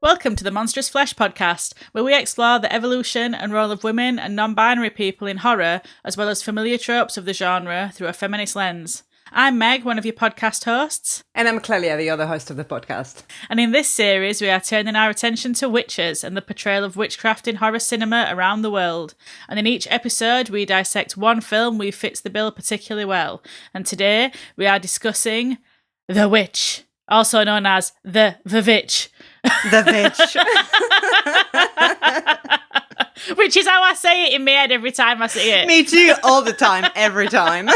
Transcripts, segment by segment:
Welcome to the Monstrous Flesh podcast, where we explore the evolution and role of women and non-binary people in horror, as well as familiar tropes of the genre through a feminist lens. I'm Meg, one of your podcast hosts. And I'm Clelia, the other host of the podcast. And in this series, we are turning our attention to witches and the portrayal of witchcraft in horror cinema around the world. And in each episode, we dissect one film we fits the bill particularly well. And today, we are discussing The Witch, also known as the VVitch. The Vitch. Which is how I say it in my head every time I see it. Me too, all the time, every time.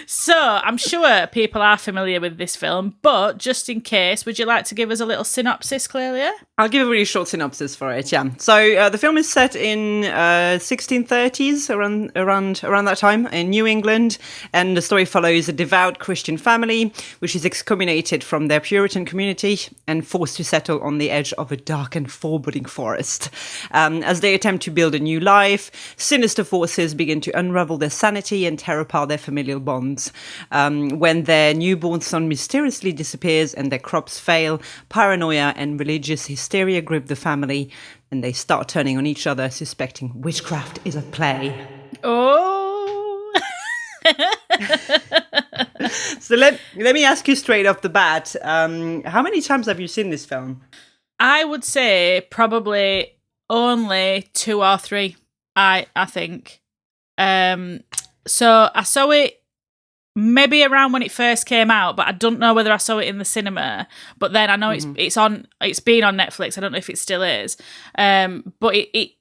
So, I'm sure people are familiar with this film, but just in case, would you like to give us a little synopsis, Clelia? I'll give a really short synopsis for it, yeah. So, the film is set in 1630s, around that time, in New England, and the story follows a devout Christian family, which is excommunicated from their Puritan community and forced to settle on the edge of a dark and foreboding forest. As they attempt to build a new life, sinister forces begin to unravel their sanity and tear apart their familial bonds. When their newborn son mysteriously disappears and their crops fail, paranoia and religious hysteria grip the family, and they start turning on each other, suspecting witchcraft is at play. Oh! So let me ask you straight off the bat, how many times have you seen this film? I would say probably only 2 or 3, I think. So I saw it maybe around when it first came out, but I don't know whether I saw it in the cinema. But then I know it's been on Netflix. I don't know if it still is. But it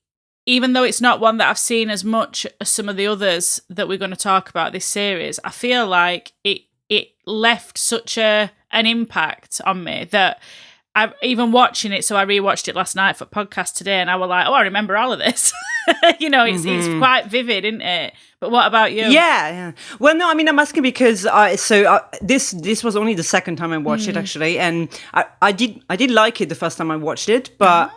even though it's not one that I've seen as much as some of the others that we're going to talk about this series, I feel like it left such an impact on me that I've even watching it. So I rewatched it last night for podcast today, and I was like, oh, I remember all of this. It's quite vivid, isn't it? But what about you? Yeah. Well, no, I mean, I'm asking because this was only the second time I watched it, actually, and I did like it the first time I watched it, but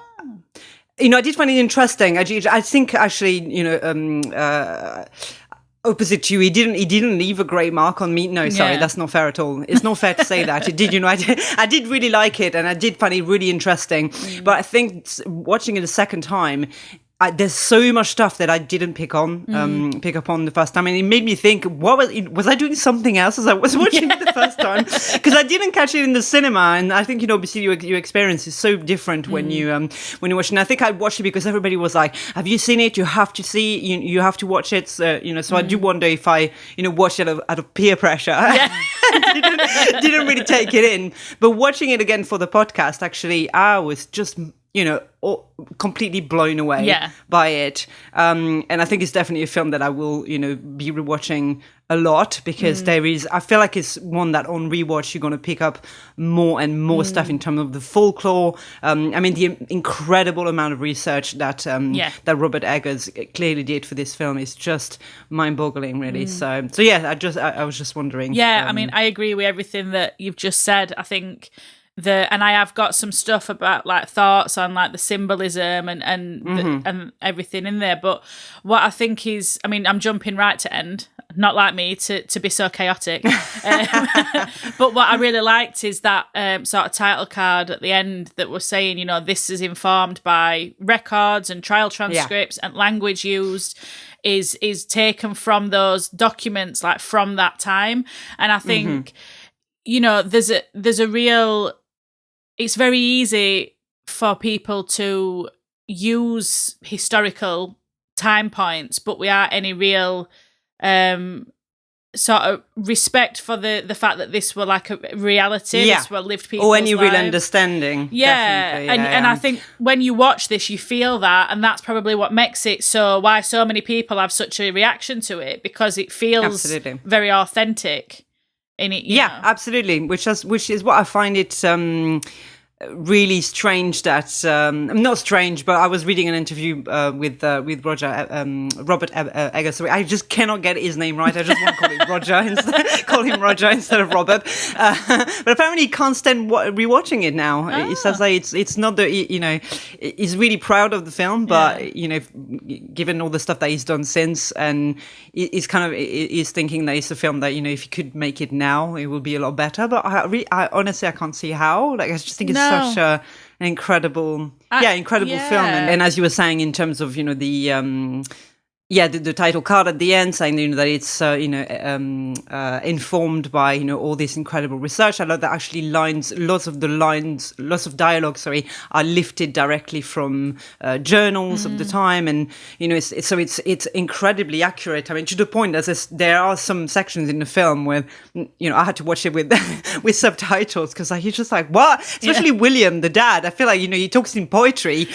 I did find it interesting. I think actually, opposite to you, he didn't leave a great mark on me. No, sorry, that's not fair at all. It's not fair to say that. It did, I did really like it, and I did find it really interesting. But I think watching it a second time, there's so much stuff that I didn't pick up on the first time, and it made me think, was I doing something else as I was watching it the first time? Because I didn't catch it in the cinema, and I think obviously your experience is so different when you watch it. And I think I watched it because everybody was like, "Have you seen it? You have to see. You have to watch it." So, so I do wonder if I watched it out of peer pressure. Yeah. didn't really take it in, but watching it again for the podcast, actually, I was just completely blown away by it. And I think it's definitely a film that I will, be rewatching a lot, because I feel like it's one that on rewatch you're going to pick up more and more stuff in terms of the folklore. The incredible amount of research that Robert Eggers clearly did for this film is just mind-boggling, really. So yeah, I was just wondering. Yeah, I agree with everything that you've just said. I think and I have got some stuff about like thoughts on like the symbolism and everything in there. But what I think is, I'm jumping right to end, not like me to be so chaotic. But what I really liked is that sort of title card at the end that was saying, this is informed by records and trial transcripts and language used is taken from those documents, like from that time. And I think, there's a real, it's very easy for people to use historical time points, but without any real sort of respect for the fact that this were like a reality, this were lived people's or any real lives. Understanding. And I think when you watch this, you feel that, and that's probably what makes it why so many people have such a reaction to it, because it feels very authentic in it. You know? Absolutely. Which is what I find it really strange that not strange, but I was reading an interview with Robert Egger. Sorry, I just cannot get his name right. I just want to call him Roger instead of Robert. But apparently he can't stand rewatching it now. He says like it's not he's really proud of the film, but given all the stuff that he's done since, and he's thinking that it's a film that if he could make it now, it would be a lot better. But I honestly can't see how. Like I just think it's such an incredible film. And as you were saying, in terms of the title card at the end saying that it's informed by all this incredible research. I love that actually lots of dialogue are lifted directly from journals of the time, and it's incredibly accurate. I mean, to the point that there are some sections in the film where I had to watch it with with subtitles, because he's just like, what? Especially William, the dad. I feel like he talks in poetry.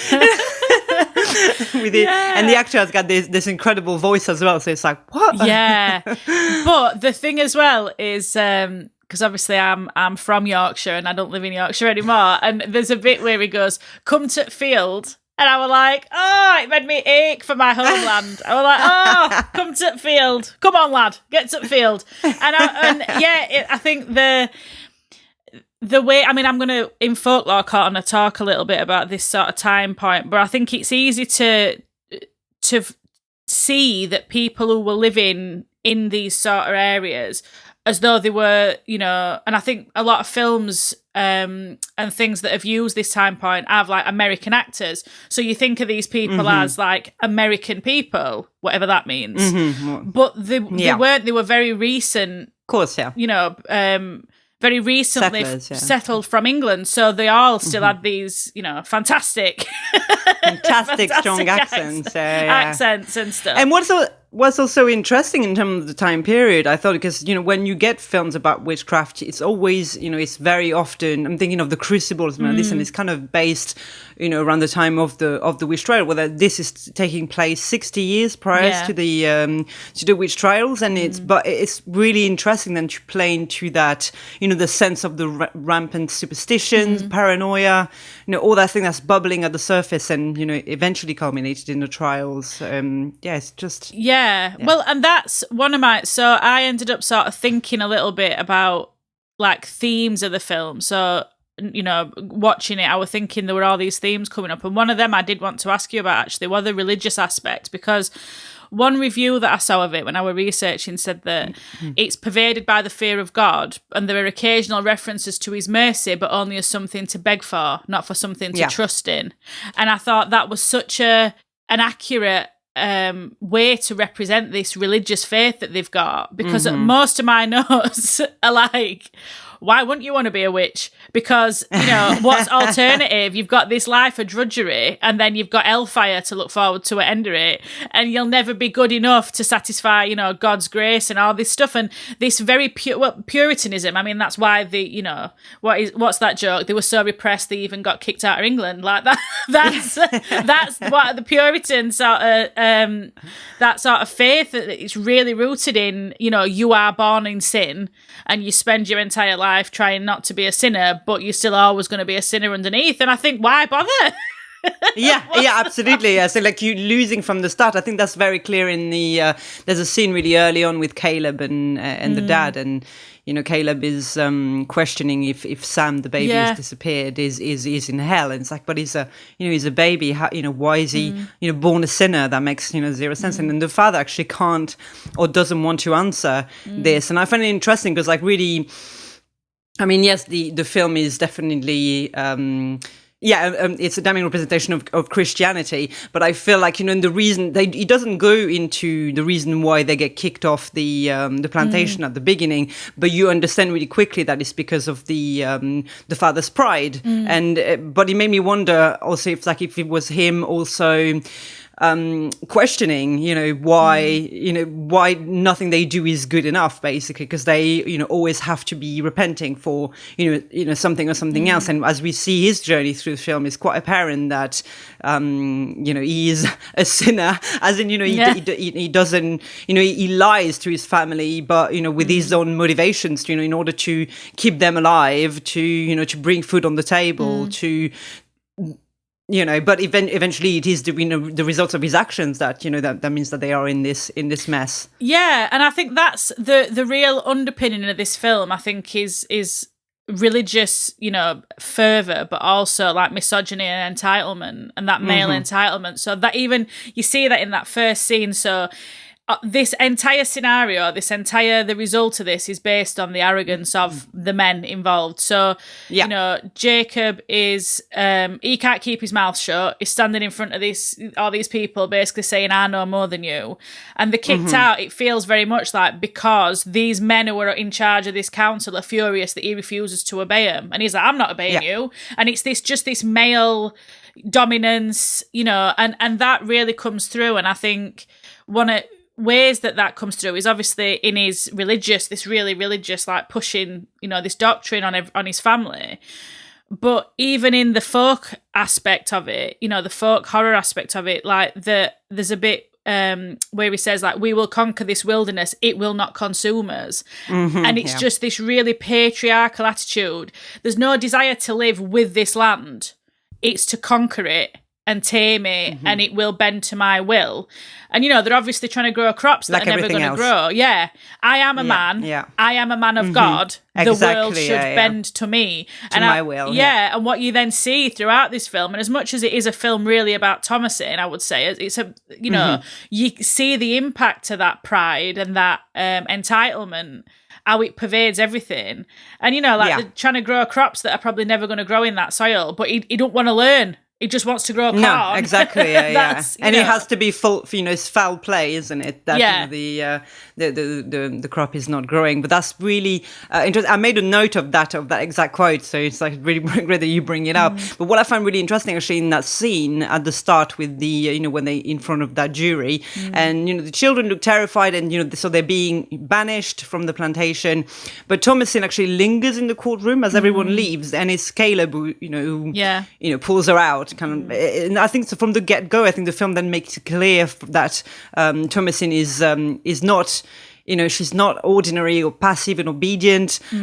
And the actor has got this incredible voice as well, so it's like, what? But the thing as well is because obviously I'm from Yorkshire and I don't live in Yorkshire anymore, and there's a bit where he goes, come to field, and I was like, it made me ache for my homeland. I was like, come to field, come on lad, get to field. I think the way, I mean, I'm going to, in Folklore Corner, talk a little bit about this sort of time point, but I think it's easy to see that people who were living in these sort of areas as though they were, and I think a lot of films and things that have used this time point have like American actors. So you think of these people as like American people, whatever that means. But they weren't, they were very recent. Of course, very recently settled from England, so they all still had these, fantastic strong accents and stuff. And what's also interesting in terms of the time period, I thought, because when you get films about witchcraft, it's always it's very often, I'm thinking of The Crucible and this, and it's kind of based around the time of the witch trial, whether this is taking place 60 years prior to the witch trials, and it's really interesting then to play into that the sense of the rampant superstitions, paranoia, all that thing that's bubbling at the surface, and eventually culminated in the trials. It's just well, and that's one of my, so I ended up sort of thinking a little bit about like themes of the film. So watching it, I was thinking there were all these themes coming up, and one of them I did want to ask you about actually were the religious aspect, because one review that I saw of it when I was researching said that it's pervaded by the fear of God, and there are occasional references to his mercy, but only as something to beg for, not for something to trust in. And I thought that was such an accurate way to represent this religious faith that they've got, because most of my notes are like, why wouldn't you want to be a witch? Because, what's alternative? You've got this life of drudgery, and then you've got hellfire to look forward to at end of it, and you'll never be good enough to satisfy, God's grace and all this stuff. And this very Puritanism, I mean, that's why what's that joke? They were so repressed they even got kicked out of England. Like that. That's what the Puritan sort of, that sort of faith that it's really rooted in, you are born in sin and you spend your entire life trying not to be a sinner, but you're still always going to be a sinner underneath. And I think, why bother? Absolutely. So like you losing from the start. I think that's very clear in the there's a scene really early on with Caleb and the dad, and Caleb is questioning if Sam, the baby, has disappeared, is in hell, and it's like, but he's a baby. Why is he born a sinner? That makes zero sense. And then the father actually can't or doesn't want to answer this, and I find it interesting because like really, I mean, yes, the film is definitely it's a damning representation of Christianity, but I feel like in the reason he doesn't go into the reason why they get kicked off the plantation at the beginning, but you understand really quickly that it's because of the father's pride, and but it made me wonder also if it was him also questioning, why nothing they do is good enough, basically, because they, always have to be repenting for, something or something else. And as we see his journey through the film, it's quite apparent that, he is a sinner, as in, he doesn't, he lies to his family, but, with his own motivations, in order to keep them alive, to bring food on the table, to, but eventually it is the results of his actions that that means that they are in this mess. Yeah, and I think that's the real underpinning of this film. I think is religious, fervor, but also like misogyny and entitlement, and that male entitlement. So that even you see that in that first scene. So this entire scenario, the result of this is based on the arrogance of the men involved. So, Jacob is, he can't keep his mouth shut. He's standing in front of all these people basically saying, I know more than you. And they're kicked out, it feels very much like, because these men who are in charge of this council are furious that he refuses to obey them. And he's like, I'm not obeying you. And it's this male dominance, and that really comes through. And I think one of ways that comes through is obviously in his really religious, like pushing, this doctrine on his family. But even in the folk aspect of it, the folk horror aspect of it, like there's a bit where he says, like, we will conquer this wilderness, it will not consume us. And it's just this really patriarchal attitude. There's no desire to live with this land. It's to conquer it and tame it, and it will bend to my will. And, they're obviously trying to grow crops that are never going to grow. Yeah. I am a man. Yeah. I am a man of God. Exactly, the world should bend to me. To my will. Yeah. And what you then see throughout this film, and as much as it is a film really about Thomasin, I would say, it's a, you see the impact of that pride and that entitlement, how it pervades everything. And, they're trying to grow crops that are probably never going to grow in that soil, but he don't want to learn. He just wants to grow corn. No, exactly, yeah. And it has to be full, it's foul play, isn't it? That the crop is not growing. But that's really interesting. I made a note of that exact quote, so it's like really great that you bring it up. But what I find really interesting, actually, in that scene at the start with the, when they in front of that jury, and the children look terrified, and so they're being banished from the plantation. But Thomasin actually lingers in the courtroom as everyone leaves, and it's Caleb who pulls her out. And I think so from the get-go, I think the film then makes it clear that Thomasin is not, she's not ordinary or passive and obedient. We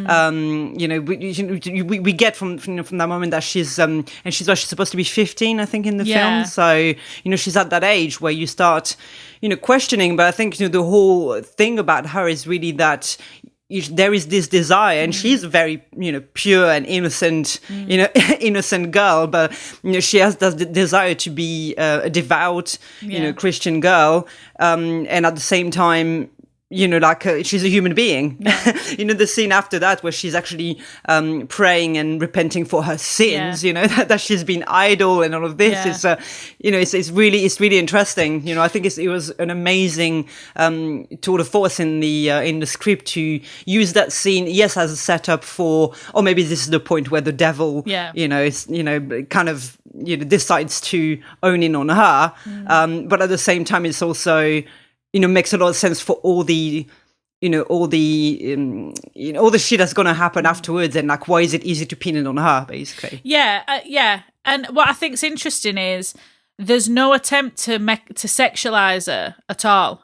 get from that moment that she's supposed to be 15, I think, in the film. So she's at that age where you start questioning. But I think the whole thing about her is really that there is this desire, and she's a very pure and innocent innocent girl, but she has the desire to be a devout Christian girl, and at the same time she's a human being. The scene after that where she's actually praying and repenting for her sins, that she's been idle and all of this is it's really interesting. I think it was an amazing tour de force in the script to use that scene as a setup for, or maybe this is the point where the devil is kind of decides to own in on her, but at the same time it's also makes a lot of sense for all the shit that's going to happen afterwards, and like, why is it easy to pin it on her, basically? And what I think's interesting is there's no attempt to sexualize her at all.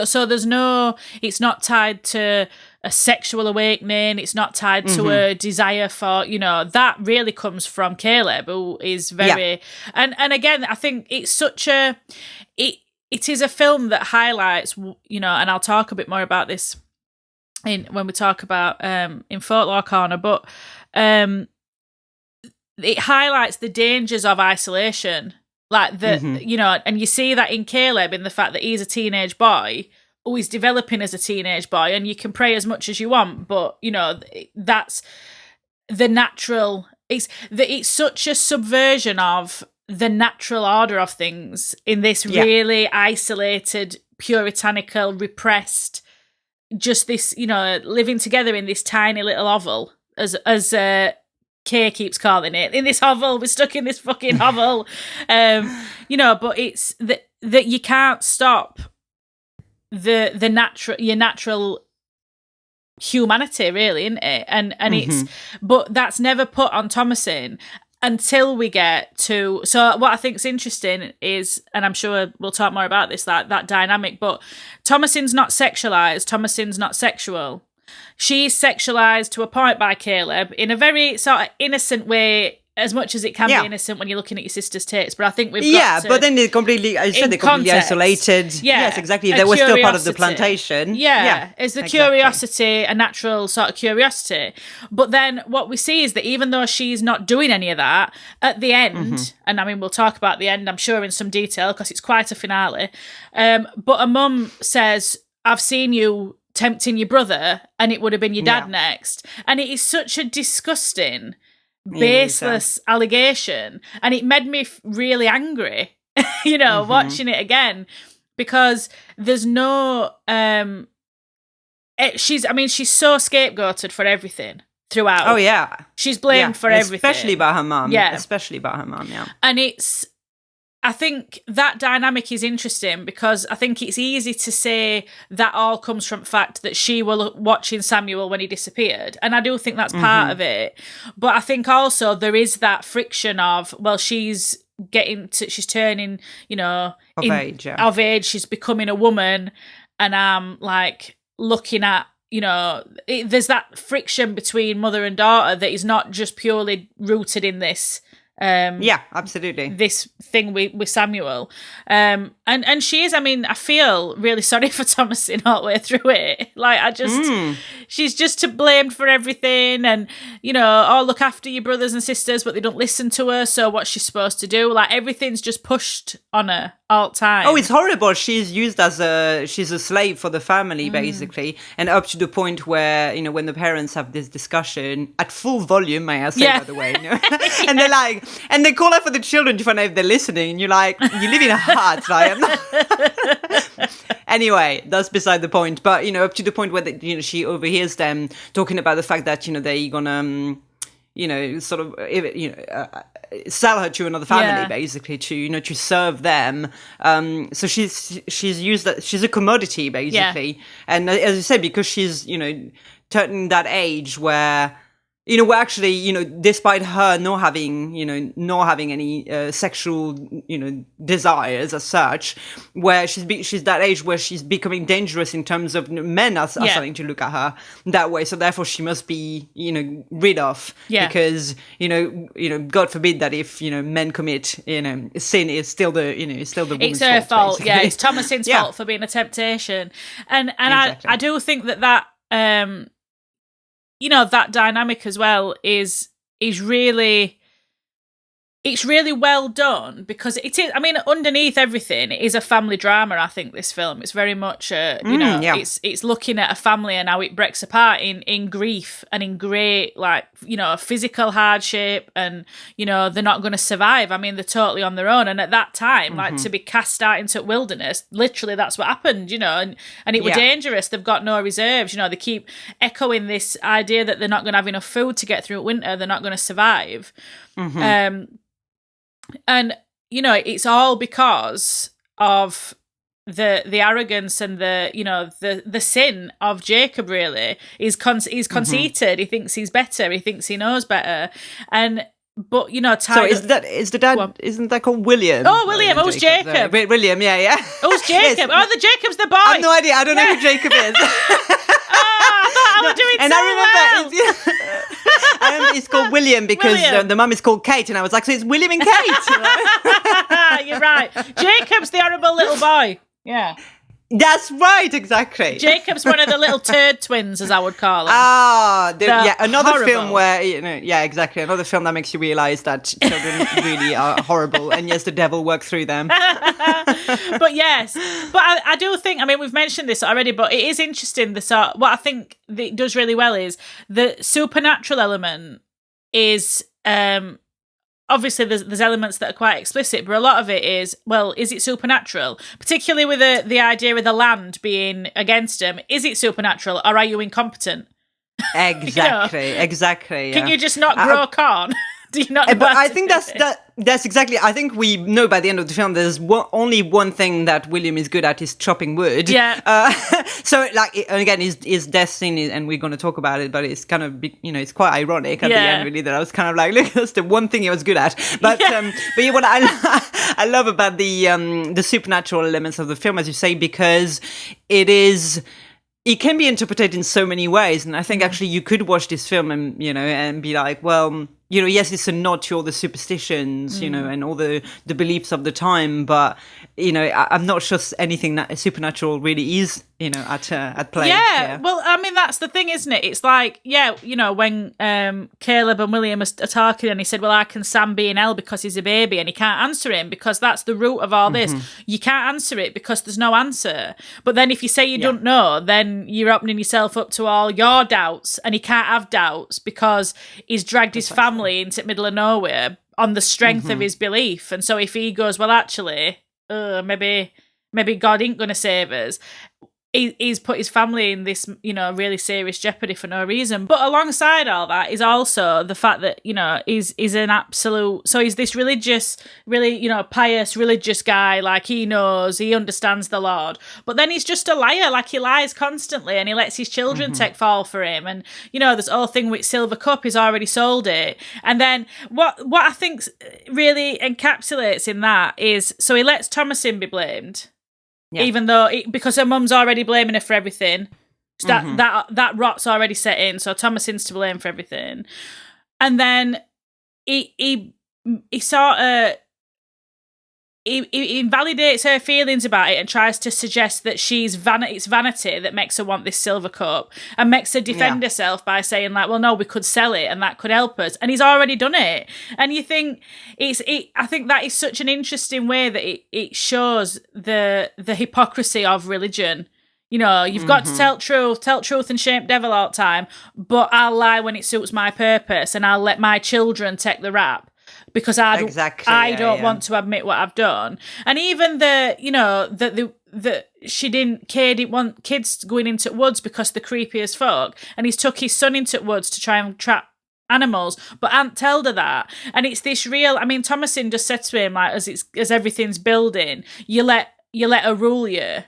So there's no, it's not tied to a sexual awakening, it's not tied to a desire for, that really comes from Caleb, who is very and again, I think it's such a it is a film that highlights, and I'll talk a bit more about this when we talk about in Folklore Corner, but it highlights the dangers of isolation, like and you see that in Caleb, in the fact that he's a teenage boy who is developing as a teenage boy, and you can pray as much as you want, but that's the natural. It's such a subversion of the natural order of things in this really isolated, puritanical, repressed, just this, living together in this tiny little hovel, as Kay keeps calling it, in this hovel, we're stuck in this fucking hovel, but it's that you can't stop your natural humanity, really, isn't it? And it's, but that's never put on Thomasin until we get to, so what I think's interesting is, and I'm sure we'll talk more about this, that dynamic, but Thomasin's not sexualized, Thomasin's not sexual. She's sexualized to a point by Caleb in a very sort of innocent way, as much as it can be innocent when you're looking at your sister's tits. But I think we've got to, but then they're completely, I said they're completely isolated. Yeah. Yes, exactly. They were still part of the plantation. It's the curiosity, a natural sort of curiosity. But then what we see is that even though she's not doing any of that, at the end, and I mean, we'll talk about the end, I'm sure, in some detail, because it's quite a finale, but a mum says, I've seen you tempting your brother, and it would have been your dad next. And it is such a disgusting, baseless allegation, and it made me really angry, watching it again, because there's no she's so scapegoated for everything throughout. She's blamed for everything, especially by her mum. And I think that dynamic is interesting, because I think it's easy to say that all comes from the fact that she was watching Samuel when he disappeared. And I do think that's part of it. But I think also there is that friction of, well, she's turning, of age. She's becoming a woman. And I'm like looking at, there's that friction between mother and daughter that is not just purely rooted in this. Absolutely. This thing with Samuel. And she is, I mean, I feel really sorry for Thomasin all the way through it. Like, she's just to blamed for everything, and, look after your brothers and sisters, but they don't listen to her, so what's she supposed to do? Like, everything's just pushed on her all the time. Oh, it's horrible. She's used she's a slave for the family, basically, and up to the point where, when the parents have this discussion, at full volume, may I say, by the way, and they're like, and they call out for the children to find out if they're listening, and you're like, you live in a hut, right? Anyway, that's beside the point. But, up to the point where, she overhears them talking about the fact that, they're gonna, sell her to another family, basically, to serve them. So she's used that, she's a commodity, basically. And as you said, because she's, turning that age where, where actually, despite her not having any sexual, desires as such, where she's that age where she's becoming dangerous in terms of men are starting to look at her that way. So therefore, she must be, rid of, because God forbid that if men commit, sin, is still the woman's fault. It's her fault. Basically. It's Thomasin's fault for being a temptation, and exactly. I do think that. That dynamic as well is really, it's really well done, because it is, I mean, underneath everything, it is a family drama, I think, this film. It's very much, it's looking at a family and how it breaks apart in grief and in great, physical hardship, and, they're not going to survive. I mean, they're totally on their own. And at that time, to be cast out into wilderness, literally that's what happened, and it was dangerous. They've got no reserves, they keep echoing this idea that they're not going to have enough food to get through winter, they're not going to survive. And it's all because of the arrogance and the sin of Jacob. Really, he's conceited. He thinks he's better. He thinks he knows better. But so is the dad? Isn't that called William? Oh, William. Who's Jacob? William. Yeah. Who's Jacob? Yes. Oh, the Jacob's the boy. I have no idea. I don't know who Jacob is. I thought I was doing and so I remember it's called William because the mum is called Kate, and I was like, so it's William and Kate. You're right. Jacob's the horrible little boy. Yeah. That's right, exactly. Jacob's one of the little turd twins, as I would call them. Another horrible film where, exactly, another film that makes you realise that children really are horrible, and yes, the devil works through them. But I do think, I mean, we've mentioned this already, but it is interesting, what I think it does really well is the supernatural element is, obviously, there's elements that are quite explicit, but a lot of it is, well, is it supernatural? Particularly with the idea of the land being against him. Is it supernatural, or are you incompetent? Exactly. Can you just not grow corn? Do you not know But how I to think do that's it? that's exactly. I think we know by the end of the film there's only one thing that William is good at is chopping wood. Yeah. So like again, his death scene, and we're going to talk about it, but it's kind of it's quite ironic at the end, really. That I was kind of like, look, that's the one thing he was good at. But but what I love about the supernatural elements of the film, as you say, because it can be interpreted in so many ways, and I think actually you could watch this film and be like, well, yes, it's a nod to all the superstitions, and all the beliefs of the time, but I'm not sure anything that supernatural really is, at play. Yeah, well, I mean, that's the thing, isn't it? It's like, when Caleb and William are talking, and he said, well, I can Sam B and L because he's a baby, and he can't answer him because that's the root of all this. You can't answer it because there's no answer. But then if you say you don't know, then you're opening yourself up to all your doubts, and he can't have doubts because he's dragged his family into the middle of nowhere on the strength of his belief. And so if he goes, well, actually, maybe God ain't going to save us, he's put his family in this, really serious jeopardy for no reason. But alongside all that is also the fact that, he's an absolute... So he's this religious, really, pious, religious guy. Like, he understands the Lord. But then he's just a liar. Like, he lies constantly, and he lets his children take fall for him. And, this whole thing with Silver Cup, he's already sold it. And then what I think really encapsulates in that is... So he lets Thomasin be blamed. Yeah. Even though, because her mum's already blaming her for everything, so that rot's already set in. So Thomasin's to blame for everything, and then he sort of he invalidates her feelings about it and tries to suggest that it's vanity that makes her want this silver cup, and makes her defend herself by saying like, well, no, we could sell it and that could help us, and he's already done it. And you think I think that is such an interesting way that it shows the hypocrisy of religion. You've got to tell truth and shame devil all the time, but I'll lie when it suits my purpose, and I'll let my children take the rap. Because I don't want to admit what I've done. And even Kay didn't want kids going into woods because they're creepy as fuck. And he's took his son into woods to try and trap animals, but Aunt told her that. And it's this real... I mean, Thomasin just said to him, like, as everything's building, you let her rule you.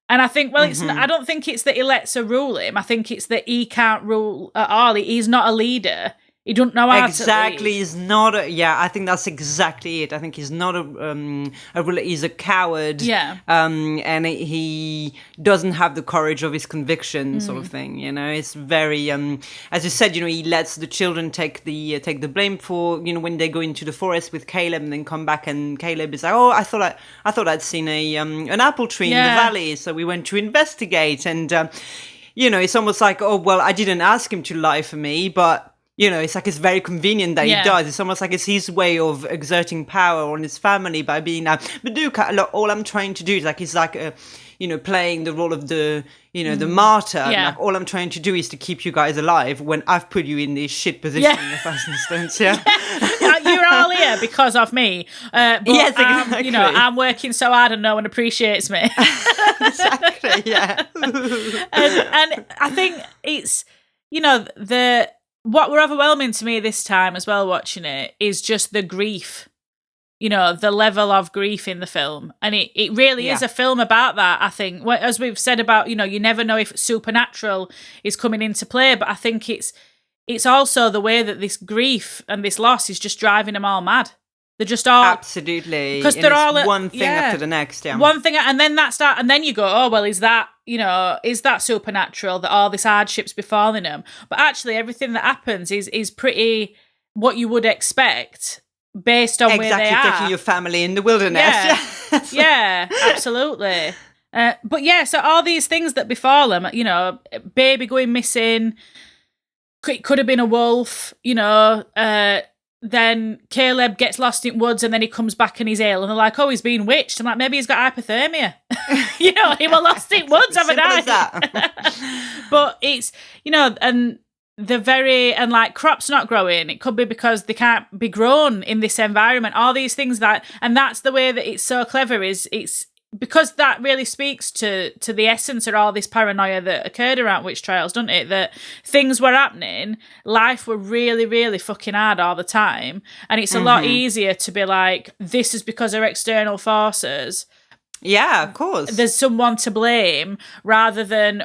And I think, well, I don't think it's that he lets her rule him. I think it's that he can't rule at all. He's not a leader. He don't know how exactly. to lead. He's not. I think that's exactly it. I think he's not he's a coward. Yeah. And he doesn't have the courage of his conviction, sort of thing. It's very as you said. He lets the children take the blame for when they go into the forest with Caleb and then come back, and Caleb is like, oh, I thought I'd seen an apple tree in the valley, so we went to investigate. And it's almost like, oh well, I didn't ask him to lie for me, but. It's like it's very convenient that he does. It's almost like it's his way of exerting power on his family by being but Duke, all I'm trying to do is like, it's like playing the role of the the martyr. Yeah. Like all I'm trying to do is to keep you guys alive when I've put you in this shit position in the first instance. Yeah. You're all here because of me. But yes, exactly. I'm working so hard and no one appreciates me. Exactly. Yeah. and I think it's what were overwhelming to me this time as well watching it is just the grief, the level of grief in the film. And it really is a film about that, I think. As we've said about, you never know if supernatural is coming into play, but I think it's also the way that this grief and this loss is just driving them all mad. They're just all... Absolutely. Because they're all... one thing after the next, One thing, and then and then you go, oh, well, is that supernatural, that all this hardship's befalling them? But actually, everything that happens is pretty what you would expect based on where they are. Exactly, taking your family in the wilderness. Yeah, absolutely. But so all these things that befall them, baby going missing, it could have been a wolf, then Caleb gets lost in woods and then he comes back and he's ill and they're like, oh, he's been witched. I'm like, maybe he's got hypothermia. He was lost in woods overnight. But it's, and and like crops not growing. It could be because they can't be grown in this environment. All these things and that's the way that it's so clever is because that really speaks to the essence of all this paranoia that occurred around witch trials, doesn't it? That things were happening, life were really, really fucking hard all the time, and it's a lot easier to be like, this is because of external forces. Yeah, of course. There's someone to blame, rather than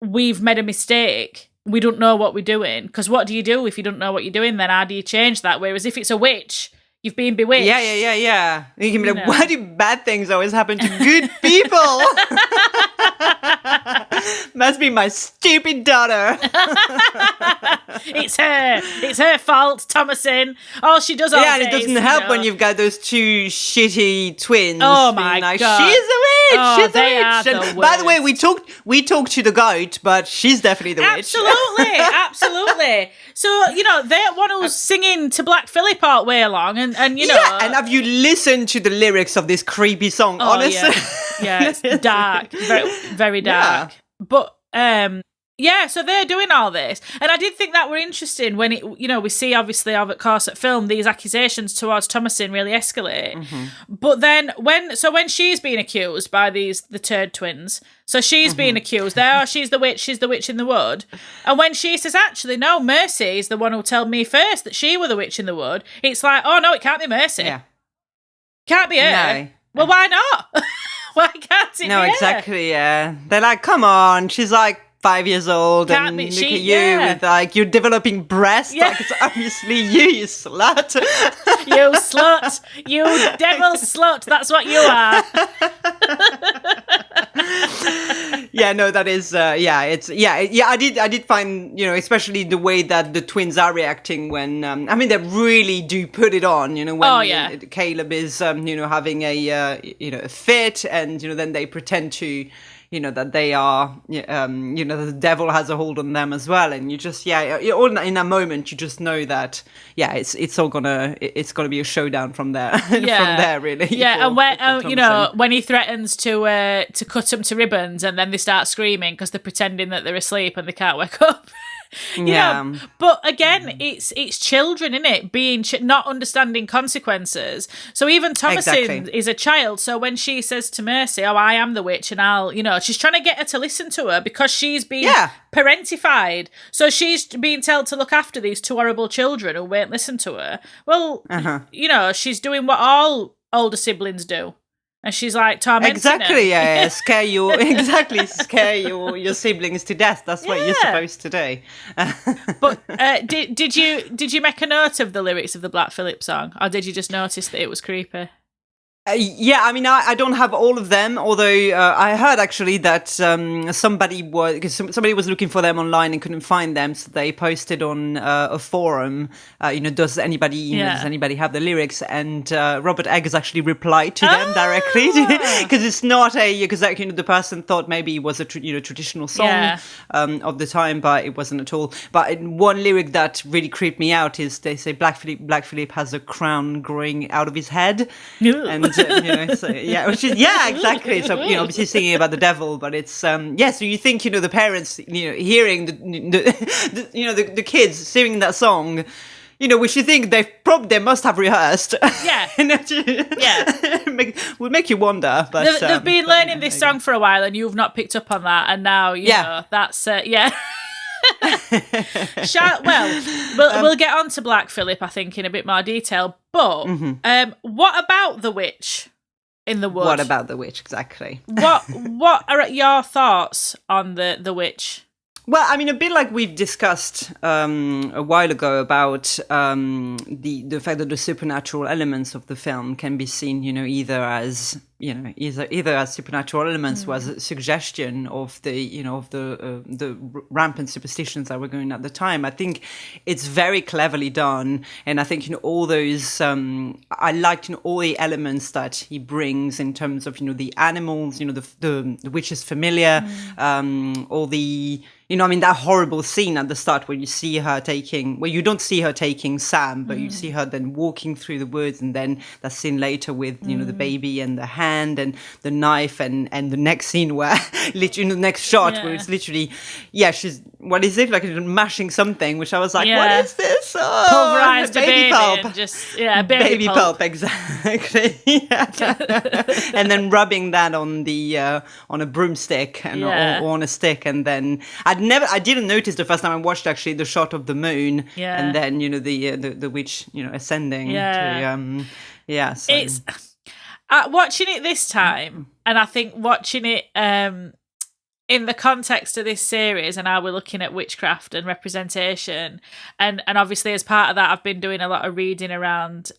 we've made a mistake. We don't know what we're doing. Because what do you do if you don't know what you're doing? Then how do you change that? Whereas if it's a witch, you've been bewitched. Yeah. You can be like, why do bad things always happen to good people? Must be my stupid daughter. It's her fault, Thomasin. All she does all day. Yeah, and it doesn't help when you've got those two shitty twins. Oh my God. She's a witch. Oh, she's they a are witch. the By the way, worst. we talked to the goat, but she's definitely the witch. Absolutely. So, they're one who's singing to Black Phillip all way along, and and have you listened to the lyrics of this creepy song? Oh, honestly, yeah, it's dark, very, very dark. Yeah. But so they're doing all this, and I did think that were interesting when we see obviously, of course, at film these accusations towards Thomasin really escalate. But then when she's being accused by the Turd twins, so she's being accused there, she's the witch in the wood, and when she says, actually no, Mercy is the one who told me first that she were the witch in the wood, it's like, oh no, it can't be Mercy. Yeah. Can't be her. No. Well, why not? Why can't it be her? Exactly, yeah. They're like, come on, she's like 5 years old, and look at you with like you're developing breasts. Like it's obviously you slut. You slut. You devil slut. That's what you are. Yeah, no, that is I did find, especially the way that the twins are reacting when they really do put it on, when Caleb is having a fit, and then they pretend to that they are, the devil has a hold on them as well, and you just, all in that moment, you just know that, it's all gonna be a showdown from there, from there, really. Yeah, and when when he threatens to cut them to ribbons, and then they start screaming because they're pretending that they're asleep and they can't wake up. But again, it's children, innit? Being not understanding consequences. So even Thomasin is a child. So when she says to Mercy, "Oh, I am the witch," and she's trying to get her to listen to her because she's been parentified. So she's being told to look after these two horrible children who won't listen to her. Well, she's doing what all older siblings do. And she's like tormenting her. Scare your siblings to death. That's what you're supposed to do. But did you make a note of the lyrics of the Black Phillip song, or did you just notice that it was creepy? I don't have all of them, although I heard actually that somebody was looking for them online and couldn't find them, so they posted on a forum, does anybody have the lyrics? And Robert Eggers actually replied to them directly, because it's not because the person thought maybe it was a traditional song of the time, but it wasn't at all. But one lyric that really creeped me out is they say Black Phillip has a crown growing out of his head, and which is exactly. So obviously singing about the devil, but it's so you think the parents hearing the kids singing that song, which you think they must have rehearsed. Would make you wonder. But they've been learning this song for a while, and you've not picked up on that, and now you know that's we'll get on to Black Phillip, I think, in a bit more detail. But what about the witch in the wood? What about the witch, exactly? What are your thoughts on the witch? Well, a bit like we've discussed a while ago about the fact that the supernatural elements of the film can be seen, either as supernatural elements was a suggestion of the rampant superstitions that were going on at the time. I think it's very cleverly done, and I think all those I liked all the elements that he brings in terms of the animals, the witch's familiar, all the. That horrible scene at the start where you see her you don't see her taking Sam, but you see her then walking through the woods, and then that scene later with, the baby and the hand and the knife, and the next scene where, literally, the next shot where it's literally, she's, what is it? Like mashing something, which I was like, what is this? this? Oh, Pulverized a baby pulp. and just baby pulp, exactly. And then rubbing that on a broomstick and or on a stick, and then I didn't notice the first time I watched actually the shot of the moon, and then the witch ascending to so. It's watching it this time, and I think watching it in the context of this series and how we're looking at witchcraft and representation, and obviously as part of that I've been doing a lot of reading around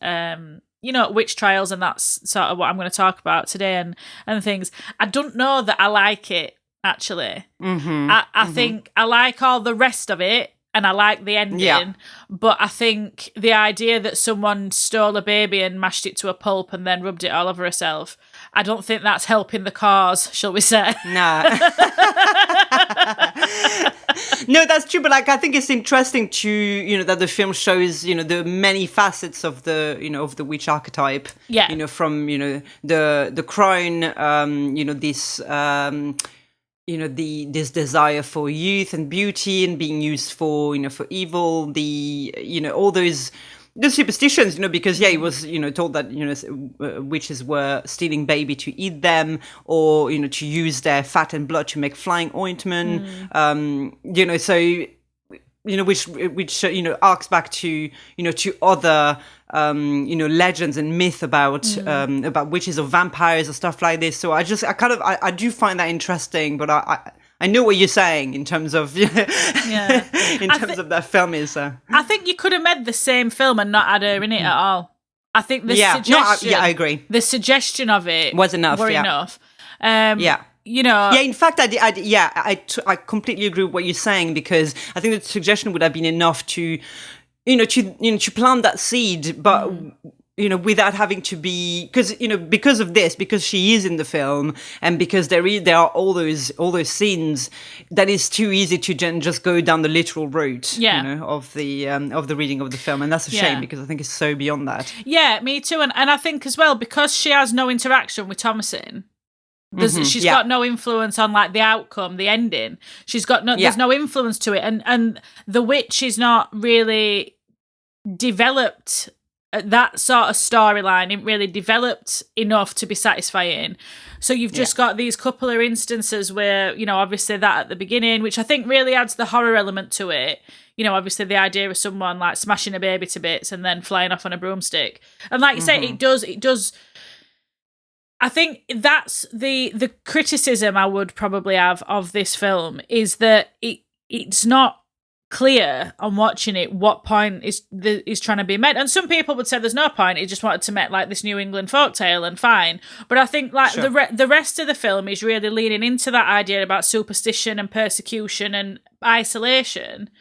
witch trials, and that's sort of what I'm going to talk about today and things. I don't know that I like it actually. I think I like all the rest of it and I like the ending, but I think the idea that someone stole a baby and mashed it to a pulp and then rubbed it all over herself, I don't think that's helping the cause, shall we say? No. No, that's true. But I think it's interesting to, that the film shows, the many facets of the, of the witch archetype. Yeah. From, the crone, this, this desire for youth and beauty and being used for, for evil, all those the superstitions, because it was, told that, witches were stealing baby to eat them, or, to use their fat and blood to make flying ointment, so, which arcs back to, to other, legends and myth about witches or vampires or stuff like this. So I do find that interesting, but I know what you're saying in terms of of that film is. I think you could have made the same film and not had her in it at all. I think the suggestion. I agree. The suggestion of it was enough. Enough. In fact, I completely agree with what you're saying, because I think the suggestion would have been enough to, to plant that seed, but. Without having to be, because of this, because she is in the film, and because there are all those scenes, that is too easy to just go down the literal route, of the reading of the film, and that's a shame, because I think it's so beyond that. Yeah, me too, and I think as well, because she has no interaction with Thomasin. She's got no influence on like the outcome, the ending. She's got there's no influence to it, and the witch is not really developed. That sort of storyline isn't really developed enough to be satisfying. So you've just got these couple of instances where, obviously that at the beginning, which I think really adds the horror element to it. Obviously the idea of someone like smashing a baby to bits and then flying off on a broomstick. And like you say, it does. I think that's the criticism I would probably have of this film, is that it's not clear on watching it what point is trying to be made. And some people would say there's no point, he just wanted to make like this New England folktale, and fine. But I think like the rest of the film is really leaning into that idea about superstition and persecution and isolation.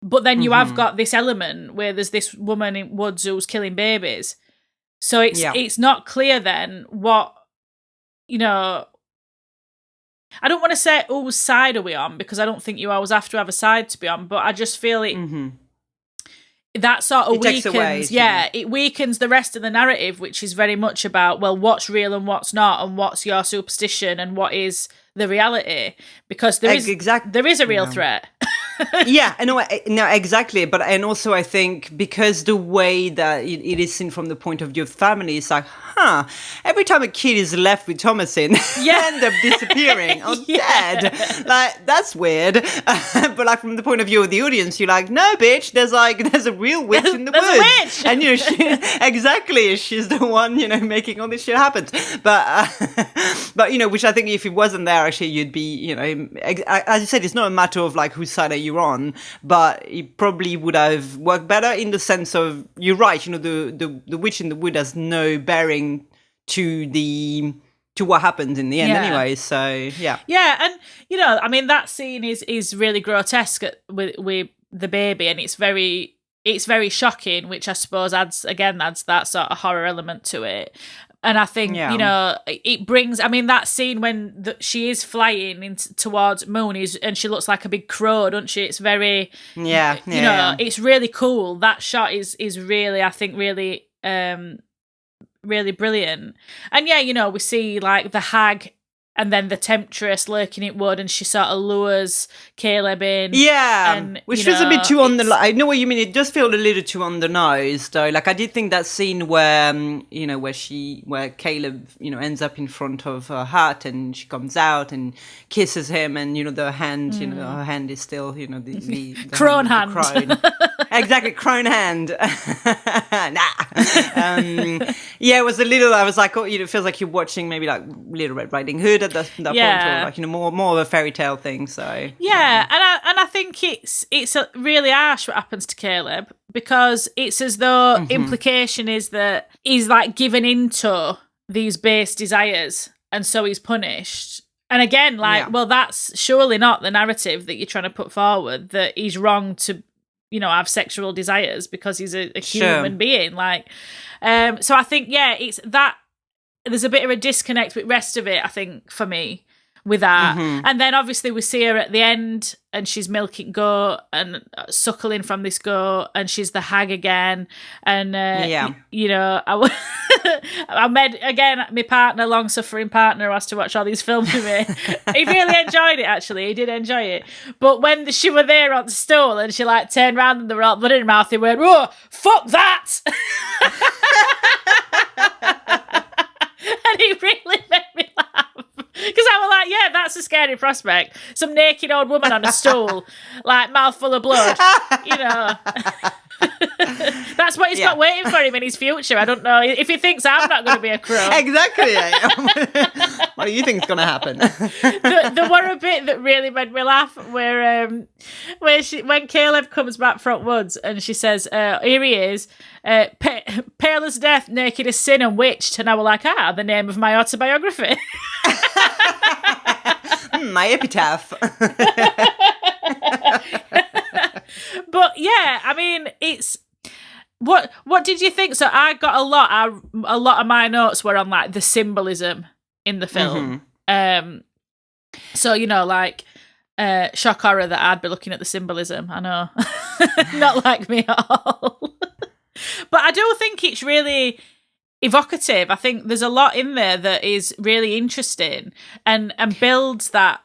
But then you have got this element where there's this woman in woods who's killing babies. So it's not clear then what, I don't want to say whose side are we on, because I don't think you always have to have a side to be on, but I just feel it that sort of weakens. It weakens the rest of the narrative, which is very much about, well, what's real and what's not, and what's your superstition and what is the reality, because there is a real threat. No, exactly. But and also I think because the way that it is seen from the point of view of family, it's like, every time a kid is left with Thomasin, they end up disappearing or dead. Like, that's weird. But like from the point of view of the audience, you're like, no, bitch, there's a real witch in the woods. A witch! And she's the one, making all this shit happen. But which I think if it wasn't there, actually, you'd be, as you said, it's not a matter of like whose side are you on, but it probably would have worked better in the sense of, you're right, the witch in the wood has no bearing to what happens in the end anyway. So and that scene is really grotesque with the baby, and it's very shocking, which I suppose adds that sort of horror element to it. And I think, it brings, that scene when she is flying towards Moon and she looks like a big crow, doesn't she? It's very, it's really cool. That shot is really, I think, really, really brilliant. And we see like the hag and then the temptress lurking in wood, and she sort of lures Caleb in. Yeah, and, which feels a bit too on the. I know what you mean. It does feel a little too on the nose, though. Like I did think that scene where where Caleb ends up in front of her hut, and she comes out and kisses him, and the hand, her hand is still the crone hand. Exactly, crone hand. Yeah, it was a little. I was like, it feels like you're watching maybe like Little Red Riding Hood at that point, or like more of a fairy tale thing. So yeah, and I think it's really harsh what happens to Caleb, because it's as though implication is that he's like given into these base desires, and so he's punished. And again, well, that's surely not the narrative that you're trying to put forward, that he's wrong to have sexual desires because he's a human being. Like, so I think, it's that there's a bit of a disconnect with the rest of it, I think, for me, with that. And then obviously we see her at the end, and she's milking goat and suckling from this goat, and she's the hag again. And, I met, again, my partner, long-suffering partner, who has to watch all these films with me. He really enjoyed it, actually. He did enjoy it. But when she were there on the stool, and she, like, turned around and there were all blood in her mouth, he went, "Oh, fuck that!" And he really made me laugh. Because I was like, yeah, that's a scary prospect. Some naked old woman on a stool, like, mouthful of blood, That's what he's got waiting for him in his future. I don't know if he thinks I'm not going to be a crow. Exactly. What do you think is going to happen? There were a bit that really made me laugh where when Caleb comes back from woods and she says, here he is, pale as death, naked as sin and witched. And I was like, the name of my autobiography. My epitaph. But yeah, I mean, it's what did you think? So I got a lot of my notes were on like the symbolism in the film. So like shock horror that I'd be looking at the symbolism. I know, not like me at all. But I do think it's really evocative. I think there's a lot in there that is really interesting and builds that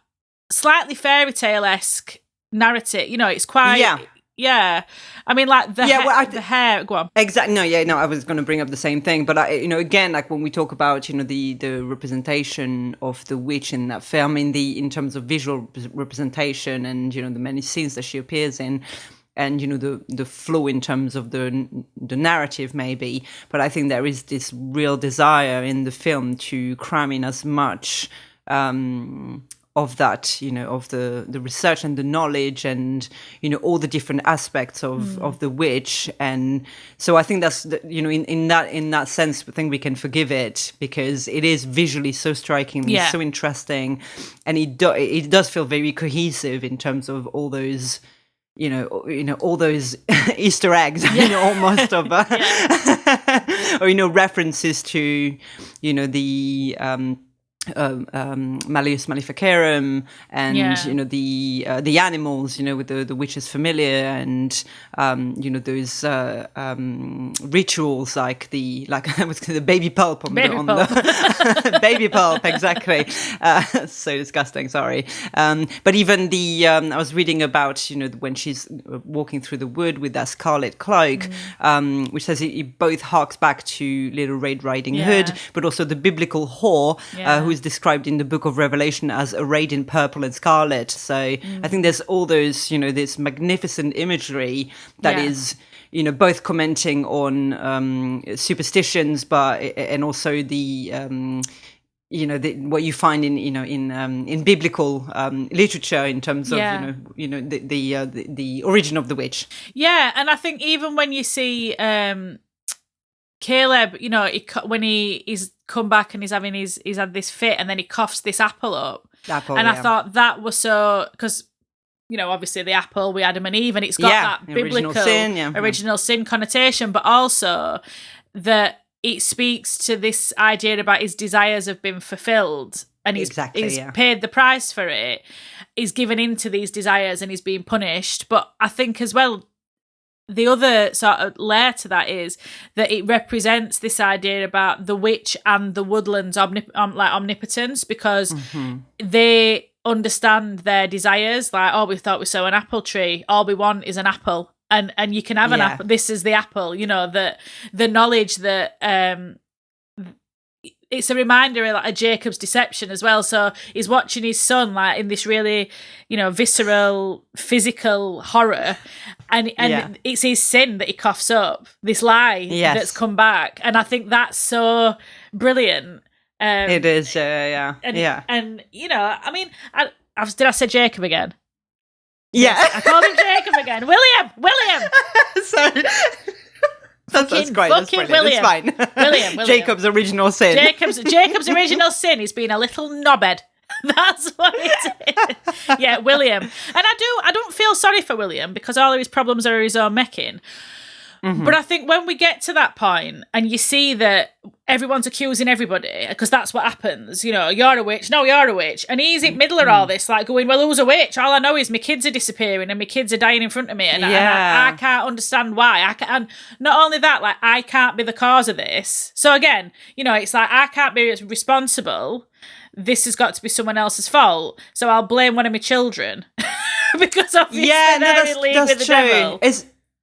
slightly fairy tale-esque narrative. It's quite I mean, like the hair. Go on. Exactly. No. I was going to bring up the same thing, but again, like when we talk about the representation of the witch in that film, in terms of visual representation, and the many scenes that she appears in, and the flow in terms of the narrative, maybe. But I think there is this real desire in the film to cram in as much of that, of the research and the knowledge, and all the different aspects of the witch. And so I think that's in that sense, I think we can forgive it, because it is visually so striking, so interesting, and it does feel very cohesive in terms of all those all those Easter eggs, almost of or references to the Malleus Maleficarum, and the animals, with the witch's familiar, and those rituals like the baby pulp on the baby pulp, exactly. So disgusting. Sorry, but even I was reading about when she's walking through the wood with that scarlet cloak, which says it both harks back to Little Red Riding Hood, but also the biblical whore who is described in the Book of Revelation as arrayed in purple and scarlet. So I think there's all those, this magnificent imagery that is, both commenting on superstitions, and also the what you find in biblical literature in terms of the origin of the witch. Yeah, and I think even when you see Caleb, when he's come back and he's had this fit, and then he coughs this apple up. I thought that was so, because obviously the apple with Adam and Eve, and it's got that biblical original sin connotation, but also that it speaks to this idea about his desires have been fulfilled, and he's paid the price for it. He's given into these desires and he's being punished. But I think as well, the other sort of layer to that is that it represents this idea about the witch and the woodland's omnipotence, because they understand their desires. Like, oh, we thought we saw an apple tree. All we want is an apple, and you can have an apple. This is the apple. You know, the knowledge that it's a reminder of like a Jacob's deception as well. So he's watching his son like in this really, visceral, physical horror, and it's his sin that he coughs up, this lie that's come back. And I think that's so brilliant. It is, yeah. And did I say Jacob again? Yeah. Yes, I called him Jacob again. William! Sorry. That's great. That's brilliant. William. It's fine. William. Jacob's original sin. Jacob's original sin is being a little knobhead. That's what it is. Yeah, William. And I don't feel sorry for William, because all of his problems are his own making. But I think when we get to that point and you see that everyone's accusing everybody, because that's what happens, you're a witch, no, you're a witch. And he's in the middle of all this, like going, well, who's a witch? All I know is my kids are disappearing and my kids are dying in front of me. And I can't understand why. And not only that, like, I can't be the cause of this. So again, it's like, I can't be responsible. This has got to be someone else's fault. So I'll blame one of my children. Because obviously they're in league with the devil.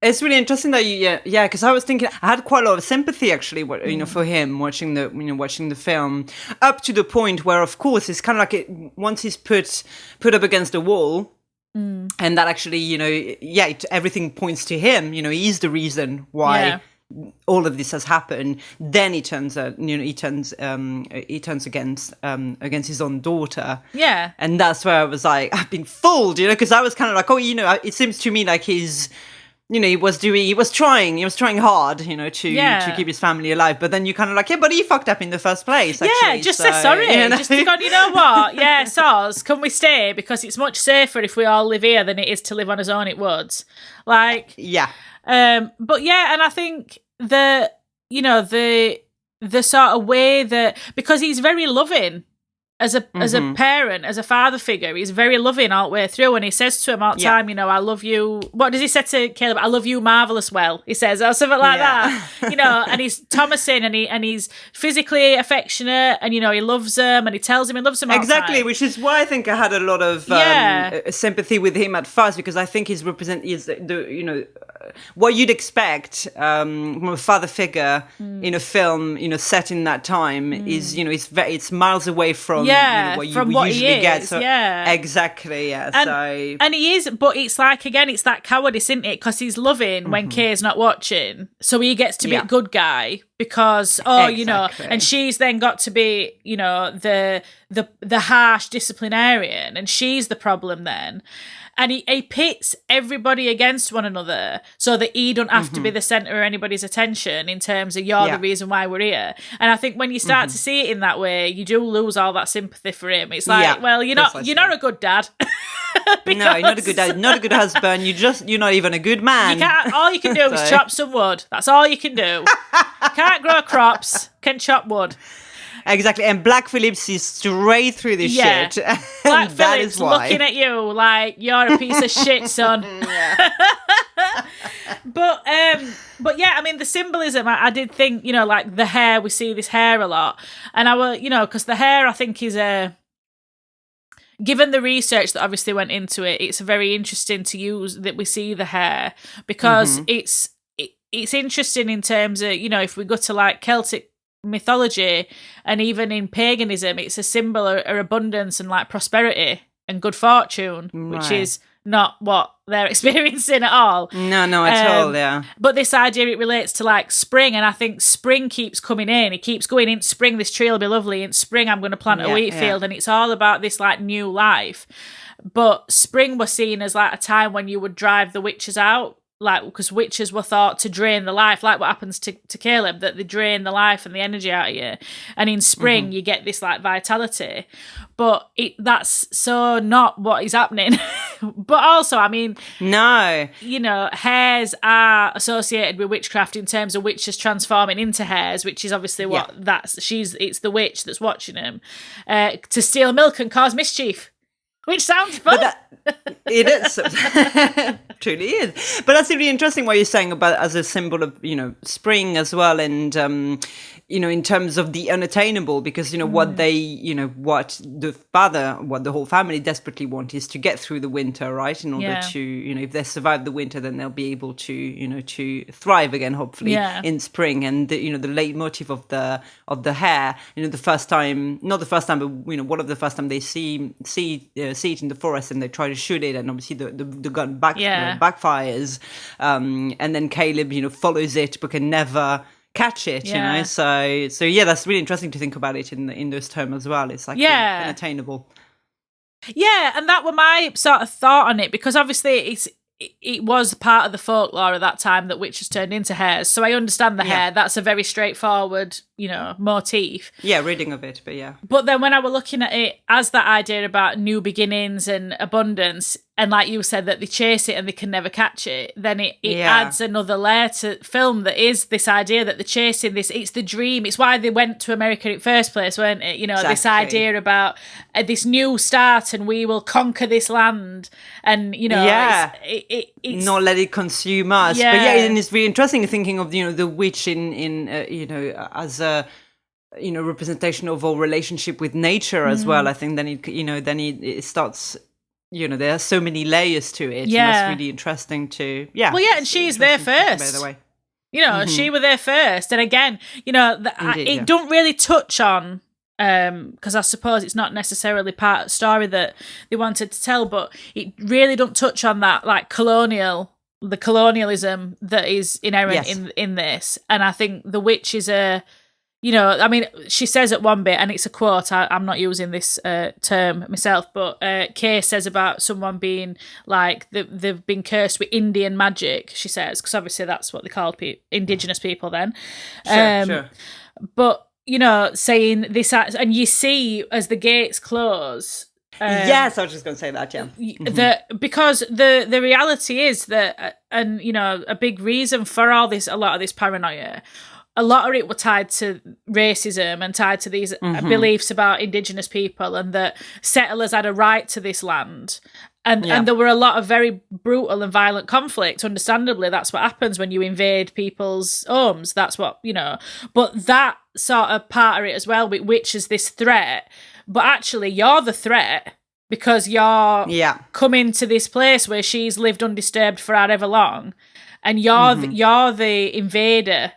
It's really interesting that because I was thinking, I had quite a lot of sympathy actually, for him watching the film, up to the point where, of course, it's kind of like once he's put up against the wall, and that actually, everything points to him. He's the reason why all of this has happened. Then he turns against his own daughter. Yeah, and that's where I was like, I've been fooled, because I was kind of like, it seems to me like he's. He was trying hard, to keep his family alive. But then you kind of like, but he fucked up in the first place. Actually, just say sorry. Just go, you know what? Yeah, Soz, can we stay? Because it's much safer if we all live here than it is to live on his own at Wouldst. But and I think the sort of way that, because he's very loving. As a parent, as a father figure, he's very loving all the way through, and he says to him all the time, I love you. What does he say to Caleb? I love you marvellous well, he says, or something like that. And he's Thomasin, and he's physically affectionate, and he loves him, and he tells him he loves him all the time. Which is why I think I had a lot of sympathy with him at first, because I think he's what you'd expect from a father figure in a film, set in that time is, it's miles away from what you would usually get. So, exactly, yeah. And he is, but it's like, again, it's that cowardice, isn't it? Because he's loving when Kay's not watching, so he gets to be a good guy because, and she's then got to be, the harsh disciplinarian, and she's the problem then. And he pits everybody against one another so that he don't have to be the centre of anybody's attention in terms of you're the reason why we're here. And I think when you start to see it in that way, you do lose all that sympathy for him. It's like, well, you're not a good dad. No, you're not a good dad, not a good husband. You're not even a good man. All you can do is chop some wood. That's all you can do. Can't grow crops, can chop wood. Exactly, and Black Phillip sees straight through this shit. Black Phillip's looking at you like you're a piece of shit, son. But yeah, I mean, the symbolism, I did think, like the hair, we see this hair a lot, and because the hair, I think, is given the research that obviously went into it, it's very interesting to use that we see the hair, because it's interesting in terms of, if we go to like Celtic mythology and even in paganism, it's a symbol of abundance and like prosperity and good fortune, which is not what they're experiencing at all. No, at all, yeah. But this idea, it relates to like spring, and I think spring keeps coming in. It keeps going in spring, this tree will be lovely. In spring, I'm going to plant a wheat field, and it's all about this like new life. But spring was seen as like a time when you would drive the witches out, like, because witches were thought to drain the life, like what happens to Caleb, that they drain the life and the energy out of you. And in spring, you get this like vitality. But that's so not what is happening. But also, I mean, no, hares are associated with witchcraft in terms of witches transforming into hares, which is obviously what it's the witch that's watching them to steal milk and cause mischief. Which sounds fun. It is. truly is. But that's really interesting what you're saying about as a symbol of, spring as well. And, in terms of the unattainable, because, what the whole family desperately want is to get through the winter, right? In order to, if they survive the winter, then they'll be able to, to thrive again, hopefully in spring. And, the leitmotif of the hare, the first time, not the first time, but, one of the first time they see it in the forest and they try to shoot it. And obviously the gun backfires. And then Caleb, follows it but can never catch it, so that's really interesting to think about it in those terms as well. It's like unattainable. And that were my sort of thought on it, because obviously it was part of the folklore at that time that witches turned into hares, so I understand the hare. That's a very straightforward motif reading of it, but then when I were looking at it as that idea about new beginnings and abundance, and like you said, that they chase it and they can never catch it, then it adds another layer to film, that is this idea that they're chasing this, it's the dream. It's why they went to America in the first place, weren't it? Exactly. This idea about this new start and we will conquer this land, and it's not let it consume us. But and it's really interesting thinking of the witch in as a representation of our relationship with nature as well. I think then it starts. There are so many layers to it. And that's really interesting to. And she's there first. By the way, she were there first, and again, it don't really touch on. Because I suppose it's not necessarily part of the story that they wanted to tell, but it really don't touch on that, like the colonialism that is inherent in this. And I think the witch is she says at one bit, and it's a quote, I'm not using this term myself, but Kay says about someone being like, they've been cursed with Indian magic, she says, because obviously that's what they called indigenous people then. Sure. But, saying this, and you see as the gates close... yes, I was just going to say that, because the reality is that, and, a big reason for a lot of this paranoia, a lot of it were tied to racism and tied to these beliefs about indigenous people, and that settlers had a right to this land. And there were a lot of very brutal and violent conflict. Understandably, that's what happens when you invade people's homes. That's what, But that sort of part of it as well, which is this threat. But actually, you're the threat, because you're coming to this place where she's lived undisturbed for however long, and you're the invader.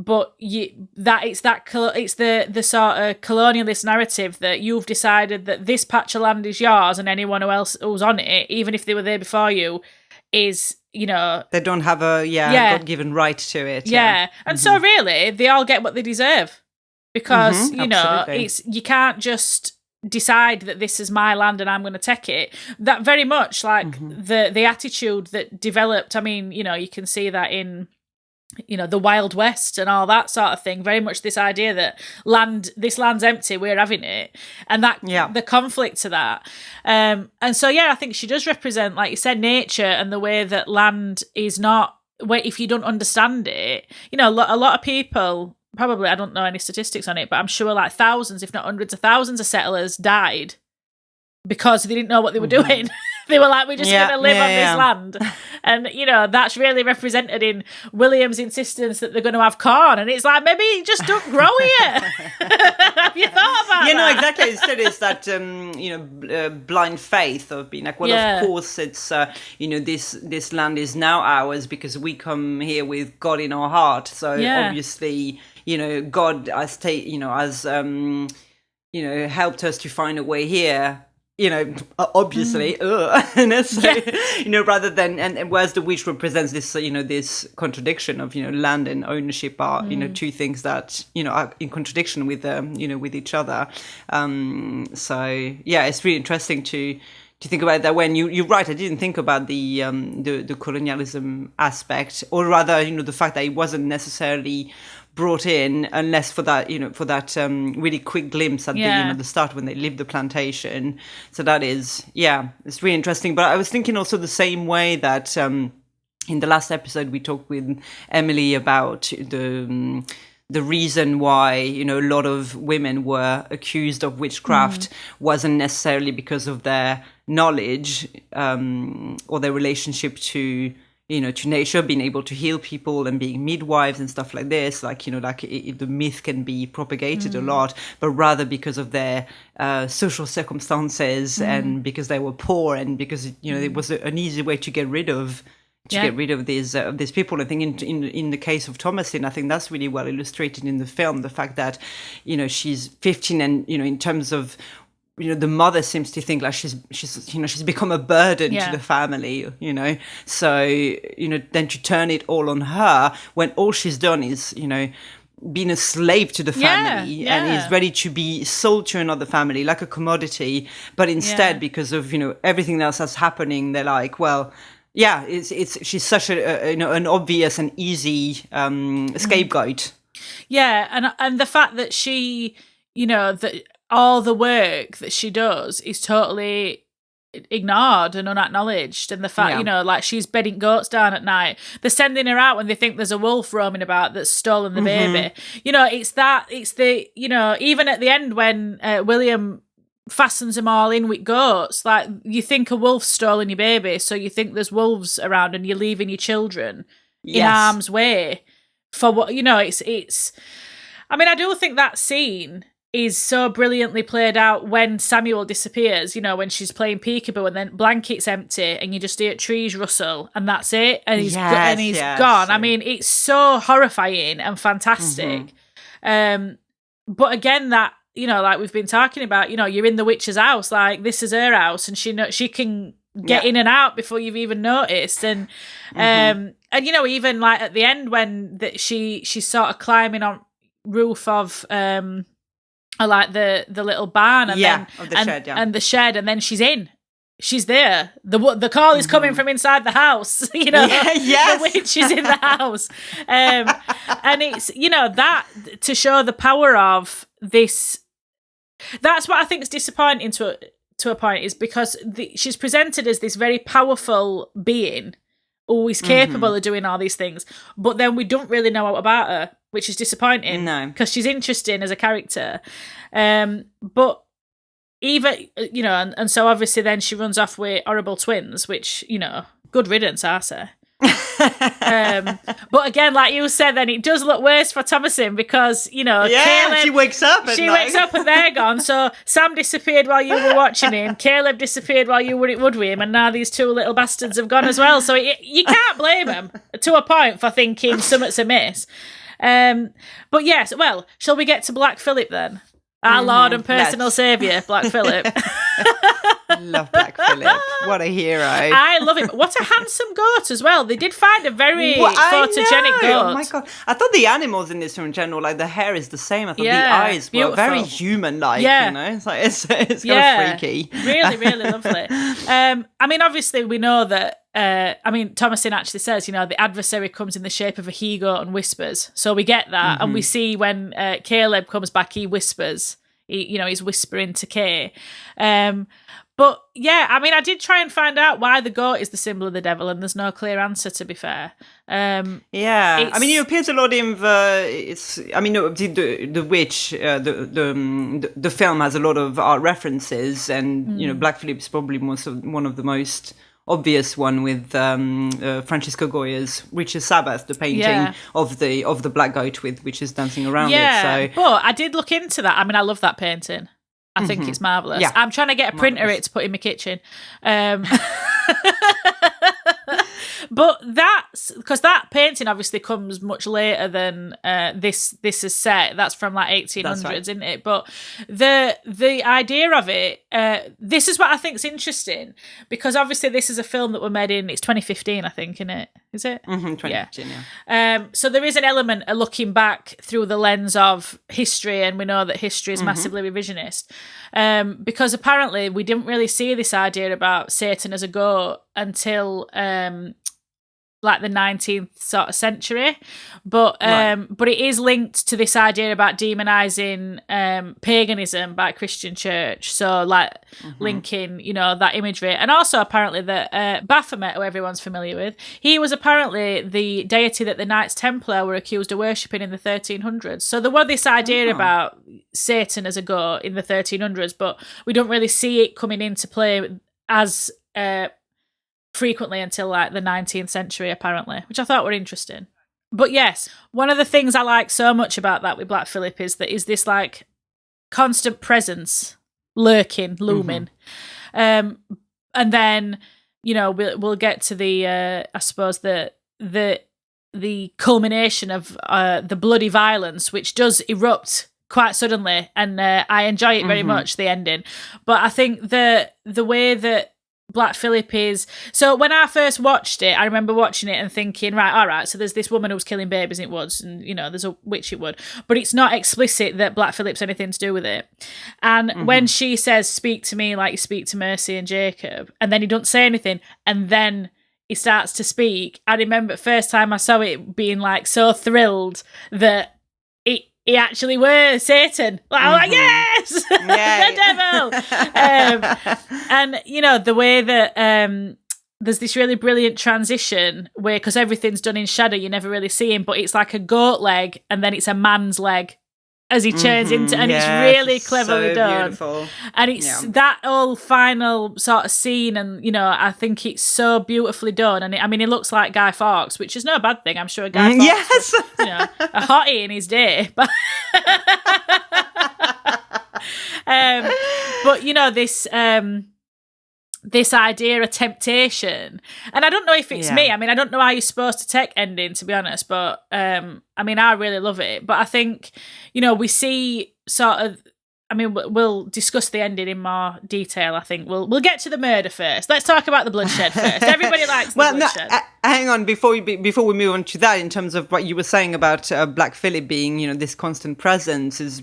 But it's the sort of colonialist narrative that you've decided that this patch of land is yours, and anyone else who's on it, even if they were there before you, is they don't have a God-given right to it. And so really they all get what they deserve, because it's, you can't just decide that this is my land and I'm going to take it. That very much like the attitude that developed. I mean, you can see that in the Wild West and all that sort of thing. Very much this idea that this land's empty, we're having it, and that the conflict to that. And so I think she does represent, like you said, nature, and the way that land is not. Where if you don't understand it, a lot of people. Probably, I don't know any statistics on it, but I'm sure like thousands, if not hundreds of thousands of settlers died because they didn't know what they were doing. They were like, we're just going to live on this land. And, that's really represented in William's insistence that they're going to have corn. And it's like, maybe just don't grow here. Have you thought about that? No, exactly. Instead, it's that, blind faith of being like, well, of course, it's, this land is now ours because we come here with God in our heart. So obviously, God has helped us to find a way here. Obviously, rather than, and whereas the witch represents this, this contradiction of, land and ownership are, two things that, are in contradiction with, with each other. It's really interesting to think about that. When you're right, I didn't think about the colonialism aspect, or rather, the fact that it wasn't necessarily brought in unless for that really quick glimpse at the start when they leave the plantation. So that is it's really interesting. But I was thinking also the same way that in the last episode we talked with Emily about the reason why, a lot of women were accused of witchcraft wasn't necessarily because of their knowledge or their relationship to nature, being able to heal people and being midwives and stuff like this. The myth can be propagated a lot, but rather because of their social circumstances and because they were poor and because, it was an easy way to get rid of these people. I think in the case of Thomasin, I think that's really well illustrated in the film. The fact that, she's 15 and, in terms of, the mother seems to think like she's become a burden to the family, So, then to turn it all on her when all she's done is, being a slave to the family and is ready to be sold to another family like a commodity. But instead, because of, everything else that's happening, they're like, well, yeah, she's such an obvious and easy scapegoat. Yeah, and the fact that she, that all the work that she does is totally ignored and unacknowledged, and the fact, like she's bedding goats down at night. They're sending her out when they think there's a wolf roaming about that's stolen the baby. It's the even at the end when William fastens them all in with goats, like you think a wolf's stolen your baby, so you think there's wolves around and you're leaving your children in harm's way for what it's I mean, I do think that scene is so brilliantly played out when Samuel disappears, when she's playing peekaboo and then blanket's empty and you just hear trees rustle and that's it, and he's gone. I mean, it's so horrifying and fantastic. But again, that like we've been talking about, you're in the witch's house, like this is her house, and she can get in and out before you've even noticed. And even like at the end when she's sort of climbing on roof of like the little barn and the shed, and then she's there. The call is coming from inside the house. The witch is in the house, and it's that to show the power of this. That's what I think is disappointing to a point, is because she's presented as this very powerful being, always capable of doing all these things, but then we don't really know about her, which is disappointing. No, because she's interesting as a character, but even and so obviously then she runs off with horrible twins, which good riddance, I say. But again, like you said, then it does look worse for Thomasin because Caleb, she wakes up and they're gone. So Sam disappeared while you were watching him, Caleb disappeared while you were at Wood with him, and now these two little bastards have gone as well. So you can't blame them to a point for thinking something's amiss. But yes, well, shall we get to Black Phillip then? Our Lord and personal saviour, Black Phillip. Love Black Phillip. What a hero. I love him. What a handsome goat as well. They did find a very photogenic goat. Oh my God. I thought the animals in this film in general, like the hair is the same. I thought the eyes were very human-like, It's like, it's kind of freaky. Really, really lovely. I mean, obviously we know that Thomasin actually says, the adversary comes in the shape of a he-goat and whispers. So we get that. And we see when Caleb comes back, he whispers. He's whispering to Kay. But yeah, I mean, I did try and find out why the goat is the symbol of the devil, and there's no clear answer, to be fair. I mean, it appears a lot in the witch. The film has a lot of art references, and Black Phillip is probably one of the most obvious one, with Francisco Goya's Witch's Sabbath, the painting of the black goat with witches dancing around it. So, but I did look into that. I mean, I love that painting. I think it's marvellous. Yeah. I'm trying to get a printer to put in my kitchen. But that's because that painting obviously comes much later than this is set. That's from like 1800s, isn't it? But the idea of it, this is what I think is interesting, because obviously this is a film that was made it's 2015, I think, isn't it? Is it? 2015, yeah. So there is an element of looking back through the lens of history, and we know that history is massively revisionist. Because apparently we didn't really see this idea about Satan as a goat until like the 19th sort of century, but it is linked to this idea about demonizing paganism by Christian church, so like linking, you know, that imagery. And also apparently that Baphomet, who everyone's familiar with, he was apparently the deity that the Knights Templar were accused of worshipping in the 1300s. So there was this idea about Satan as a god in the 1300s, but we don't really see it coming into play as frequently until like the 19th century, apparently, which I thought were interesting. But yes, one of the things I like so much about that with Black Phillip is this like constant presence looming. And then, you know, we'll get to the I suppose the culmination of the bloody violence, which does erupt quite suddenly, and I enjoy it very much, the ending. But I think the way that Black Phillip is... So when I first watched it, I remember watching it and thinking, right, all right, so there's this woman who's killing babies in it woods, and, you know, there's a witch it would. But it's not explicit that Black Phillip's anything to do with it. And when she says, speak to me like you speak to Mercy and Jacob, and then he doesn't say anything, and then he starts to speak, I remember the first time I saw it being, like, so thrilled that he actually were Satan. Like, I'm like, yes! The devil! And, you know, the way that there's this really brilliant transition where, because everything's done in shadow, you never really see him, but it's like a goat leg and then it's a man's leg as he turns into, and it's really cleverly done. Beautiful. And it's that whole final sort of scene, and, you know, I think it's so beautifully done. And I mean, he looks like Guy Fawkes, which is no bad thing. I'm sure Guy Fawkes was, you know, a hottie in his day. But, but you know, this idea of temptation, and I don't know if it's me. I mean, I don't know how you're supposed to take ending, to be honest, but I mean, I really love it. But I think, you know, we see sort of, I mean, we'll discuss the ending in more detail. I think we'll get to the murder first. Let's talk about the bloodshed first. Everybody likes the bloodshed. No, hang on, before we move on to that, in terms of what you were saying about Black Phillip being, you know, this constant presence is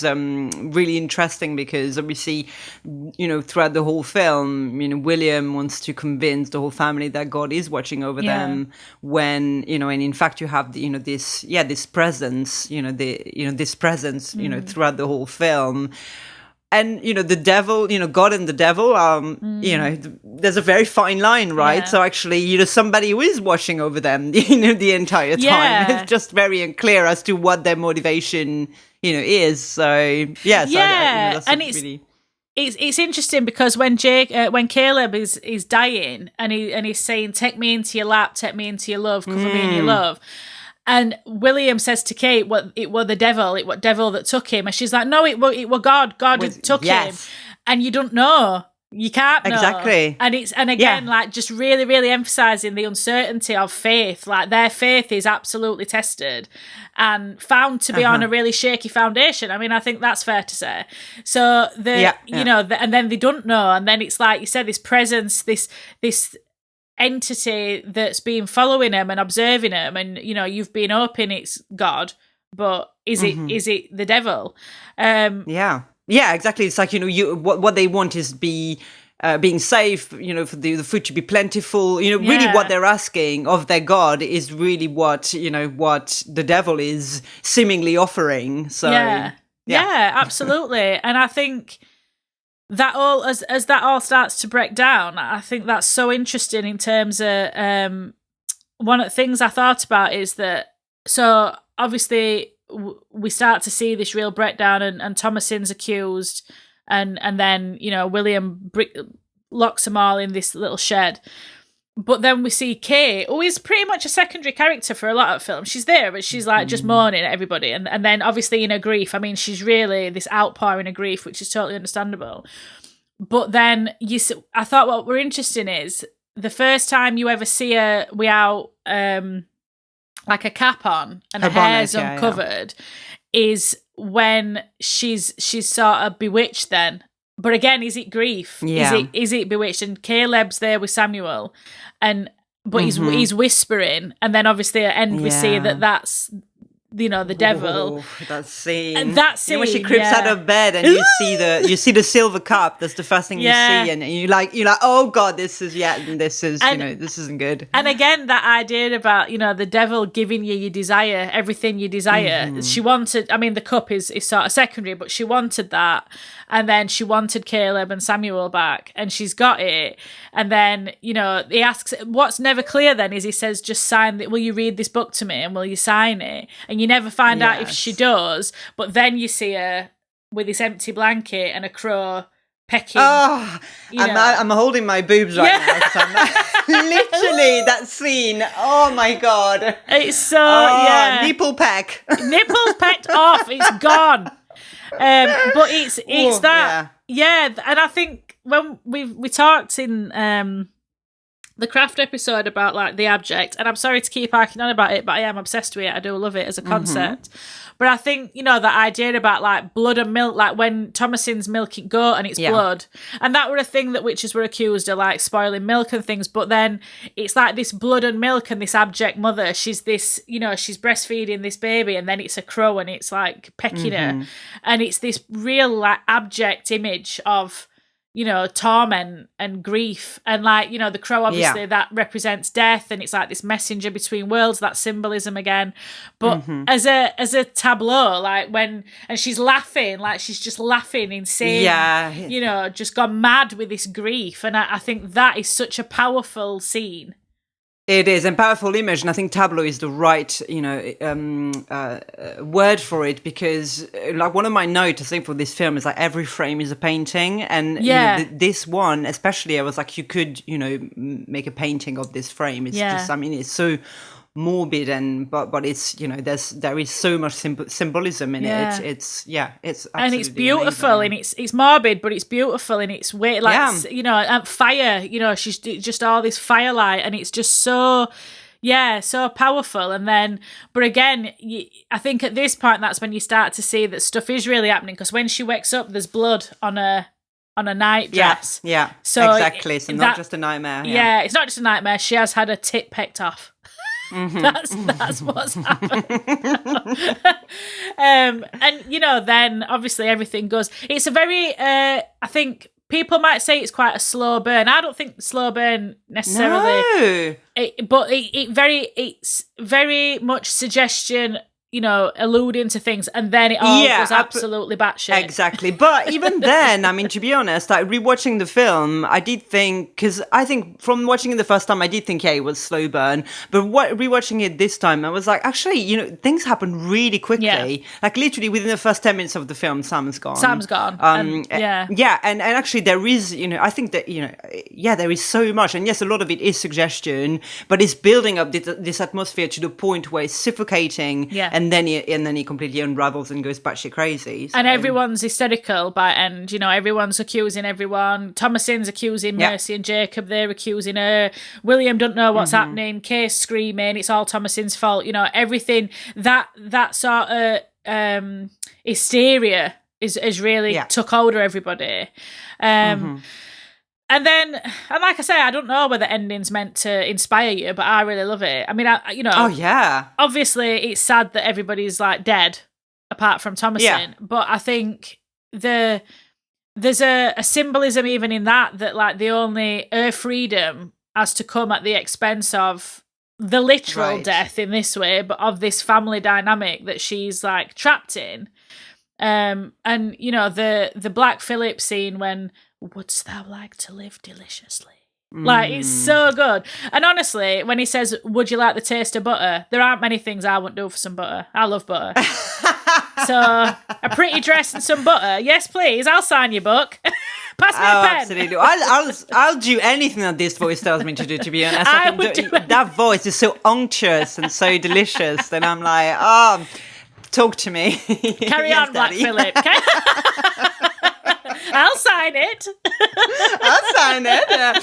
really interesting, because obviously, you know, throughout the whole film, you know, William wants to convince the whole family that God is watching over them, when, you know, and in fact you have this presence, you know, this presence, you know, throughout the whole film. And, you know, the devil, you know, God and the devil, you know, there's a very fine line, right? Yeah. So actually, you know, somebody who is watching over them, you know, the entire time. Yeah. It's just very unclear as to what their motivation, you know, is. So, yeah. So and it's interesting, because when Caleb is dying and he's saying, take me into your lap, take me into your love, cover me in your love. And William says to Kate, it were the devil, it were devil that took him. And she's like, no, it were God. God took him. And you don't know. You can't know. Exactly. And again, like, just really, really emphasising the uncertainty of faith. Like, their faith is absolutely tested and found to be on a really shaky foundation. I mean, I think that's fair to say. So, you know, and then they don't know. And then it's like you said, this presence, this entity that's been following him and observing him, and, you know, you've been hoping it's God, but is it the devil? Yeah, exactly. It's like, you know, what they want is being safe, you know, for the food to be plentiful, you know, really what they're asking of their God is really what the devil is seemingly offering. So yeah, absolutely. And I think that all, as that all starts to break down, I think that's so interesting in terms of one of the things I thought about is that, so obviously we start to see this real breakdown, and Thomasin's accused, and then, you know, William locks them all in this little shed. But then we see Kate, who is pretty much a secondary character for a lot of films. She's there, but she's like just mourning at everybody. And then obviously in her grief, I mean, she's really this outpouring of grief, which is totally understandable. But then I thought what were interesting is the first time you ever see her without like a cap on and her hair's uncovered is when she's sort of bewitched then. But again, is it grief? Yeah. Is it bewitched? And Caleb's there with Samuel, but he's whispering, and then obviously at the end we see that's the devil. That scene. And that scene, when she creeps out of bed and you see the silver cup. That's the first thing you see, and you're like, oh God, this is this isn't good. And again, that idea about the devil giving you your desire, everything you desire. She wanted. I mean, the cup is sort of secondary, but she wanted that, and then she wanted Caleb and Samuel back, and she's got it. And then he asks, what's never clear then is he says, just sign it. Will you read this book to me and will you sign it? And you never find out if she does, but then you see her with this empty blanket and a crow pecking. Oh, I'm holding my boobs right now. So literally that scene. Oh my God. It's so, nipple peck. Nipples pecked off. It's gone. But it's that. Yeah. And I think when we talked in the craft episode about like the abject, and I'm sorry to keep harking on about it, but I am obsessed with it. I do love it as a concept. But I think, that idea about like blood and milk, like when Thomasin's milking goat and it's blood, and that were a thing that witches were accused of, like spoiling milk and things. But then it's like this blood and milk and this abject mother. She's this, she's breastfeeding this baby, and then it's a crow and it's like pecking her. And it's this real like abject image of, torment and grief. And like, the crow, obviously that represents death, and it's like this messenger between worlds, that symbolism again. But as a tableau, like and she's laughing, like she's just laughing insane, just gone mad with this grief. And I think that is such a powerful scene. It is, and powerful image, and I think tableau is the right, word for it, because like one of my notes, I think, for this film is like every frame is a painting, and this one especially, I was like, you could, make a painting of this frame. It's just, it's so morbid, and but it's there is so much symbolism in it. It's absolutely and it's beautiful, amazing. And it's morbid, but it's beautiful in its way. Like and fire, she's just all this firelight, and it's just so powerful. And then, but again, I think at this point that's when you start to see that stuff is really happening, because when she wakes up, there's blood on a night dress. So exactly. So not just a nightmare. Yeah, it's not just a nightmare. She has had her tit pecked off. That's what's happened. And then obviously everything goes. It's a very I think people might say it's quite a slow burn. I don't think slow burn necessarily. No. It's very much suggestion, alluding to things, and then it all goes absolutely batshit. Exactly. But even then, I mean, to be honest, like rewatching the film, I did think, because I think from watching it the first time, I did think, it was slow burn. But rewatching it this time, I was like, actually, things happen really quickly. Yeah. Like literally within the first 10 minutes of the film, Sam's gone. And actually there is, I think that, there is so much. And yes, a lot of it is suggestion, but it's building up this atmosphere to the point where it's suffocating. Yeah. And then he completely unravels and goes batshit crazy. So. And everyone's hysterical by end. Everyone's accusing everyone. Thomasin's accusing Mercy and Jacob. They're accusing her. William don't know what's happening. Kay's screaming. It's all Thomasin's fault. Everything that sort of hysteria is really took hold of everybody. And then, and like I say, I don't know whether ending's meant to inspire you, but I really love it. I mean, obviously it's sad that everybody's like dead, apart from Thomasin. But I think there's a symbolism even in that like her freedom has to come at the expense of the literal death in this way, but of this family dynamic that she's like trapped in. And the Black Phillip scene when, wouldst thou like to live deliciously? Like, it's so good. And honestly, when he says, would you like the taste of butter? There aren't many things I wouldn't do for some butter. I love butter. So, a pretty dress and some butter. Yes, please. I'll sign your book. Pass me a pen. Absolutely. I'll do anything that this voice tells me to do, to be honest. That voice is so unctuous and so delicious. And I'm like, talk to me. Carry on, Black Phillip. I'll sign it. Yeah.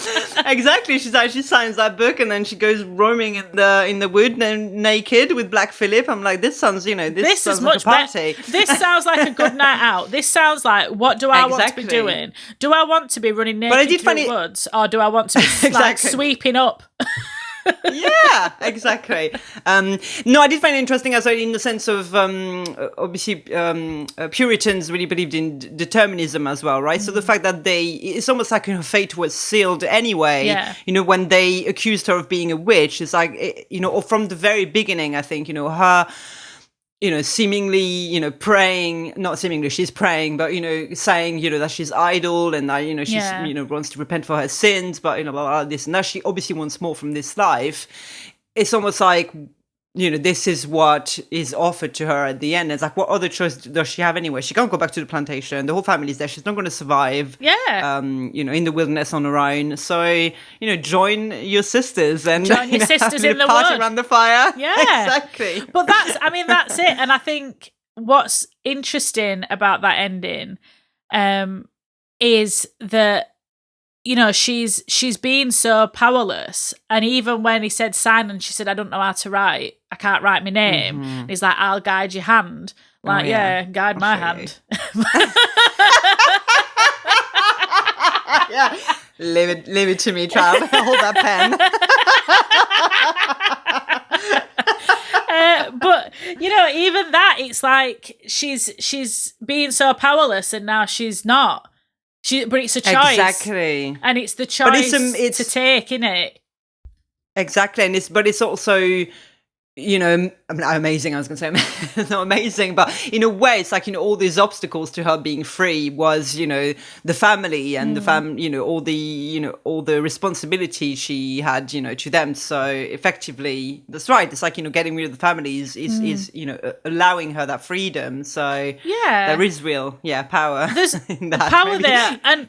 Exactly. She signs that book, and then she goes roaming in the wood naked with Black Phillip. I'm like, this sounds, this sounds like much a party. This sounds like a good night out. This sounds like, what do I want to be doing? Do I want to be running naked through the woods, or do I want to be like sweeping up? Yeah, exactly. No, I did find it interesting as well in the sense of obviously Puritans really believed in determinism as well, right? So the fact that it's almost like her fate was sealed anyway. You know, when they accused her of being a witch, it's like, you know, or from the very beginning, I think, you know, her, you know, seemingly, you know, praying, not seemingly, she's praying, but, you know, saying, you know, that she's idle and that, you know, she's, you know, wants to repent for her sins, but, you know, blah, blah, this and that. She obviously wants more from this life. It's almost like, you know, this is what is offered to her at the end. It's like, what other choice does she have anyway? She can't go back to the plantation. The whole family's there. She's not going to survive. Yeah. You know, in the wilderness on her own. So, you know, join your sisters and join your sisters in the party wood around the fire. Yeah, exactly. But that's it. And I think what's interesting about that ending, is that, you know, she's been so powerless. And even when he said sign and she said, I don't know how to write, I can't write my name. And he's like, I'll guide your hand. Like, guide my hand. Yeah. Leave it to me, child. Hold that pen. But, you know, even that, it's like she's being so powerless and now she's not. But it's a choice. Exactly. And it's the choice to take, innit? Exactly. And it's also, you know, I mean, amazing. I was going to say not amazing, but in a way, it's like, you know, all these obstacles to her being free was, you know, the family and you know, all the responsibility she had, you know, to them. So effectively, that's right. It's like, you know, getting rid of the family is you know, allowing her that freedom. So there is real, power. There's in that, power maybe. there, and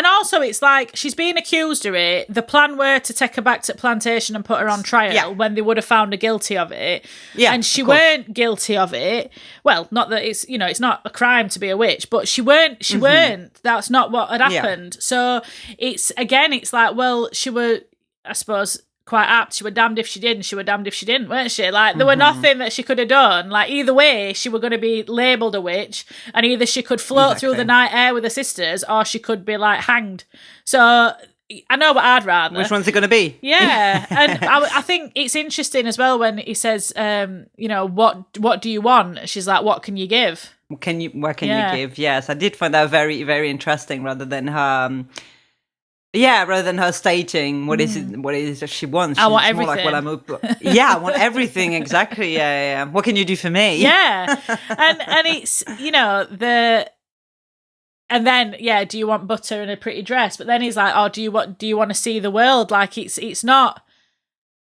also it's like she's being accused of it. The plan were to take her back to the plantation and put her on trial when they would have found her guilty of it. Yeah, and she weren't guilty of it. Well, not that it's, you know, it's not a crime to be a witch, but she weren't. She weren't. That's not what had happened. So it's like, well, she were, I suppose, quite apt. She were damned if she did, and she were damned if she didn't, weren't she? Like, there were nothing that she could have done. Like, either way, she were going to be labelled a witch, and either she could float through the night air with her sisters, or she could be, like, hanged. So I know what I'd rather. Which one's it going to be? Yeah, and I think it's interesting as well when he says, you know, what do you want? She's like, what can you give? What can you give? Yes, I did find that very, very interesting. Rather than her, stating what is that she wants. I want everything. More like, well, I want everything. Exactly. Yeah. What can you do for me? Yeah, and it's, you know, and then, do you want butter and a pretty dress? But then he's like, oh, do you want to see the world? Like, it's not.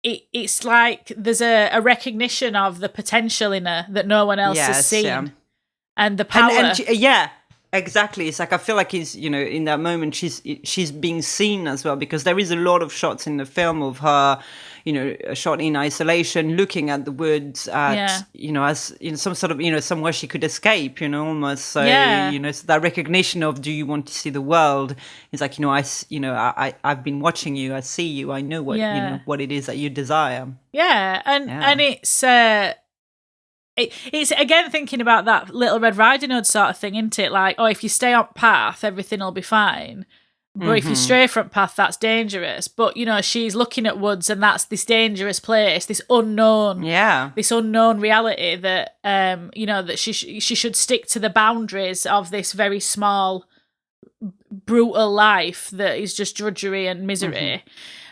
It's like there's a recognition of the potential in her that no one else has seen, and the power. And exactly. It's like, I feel like he's, you know, in that moment she's being seen as well, because there is a lot of shots in the film of her, you know, shot in isolation, looking at the woods, you know, as, you know, some sort of, you know, somewhere she could escape, you know, almost. So, you know, so that recognition of, do you want to see the world? It's like, you know, I've been watching you, I see you, I know what, you know, what it is that you desire. Yeah, and it's again thinking about that Little Red Riding Hood sort of thing, isn't it? Like, oh, if you stay on path, everything will be fine. But if you stray from path, that's dangerous. But, you know, she's looking at woods, and that's this dangerous place, this unknown reality that, you know, that she should stick to the boundaries of this very small, brutal life that is just drudgery and misery.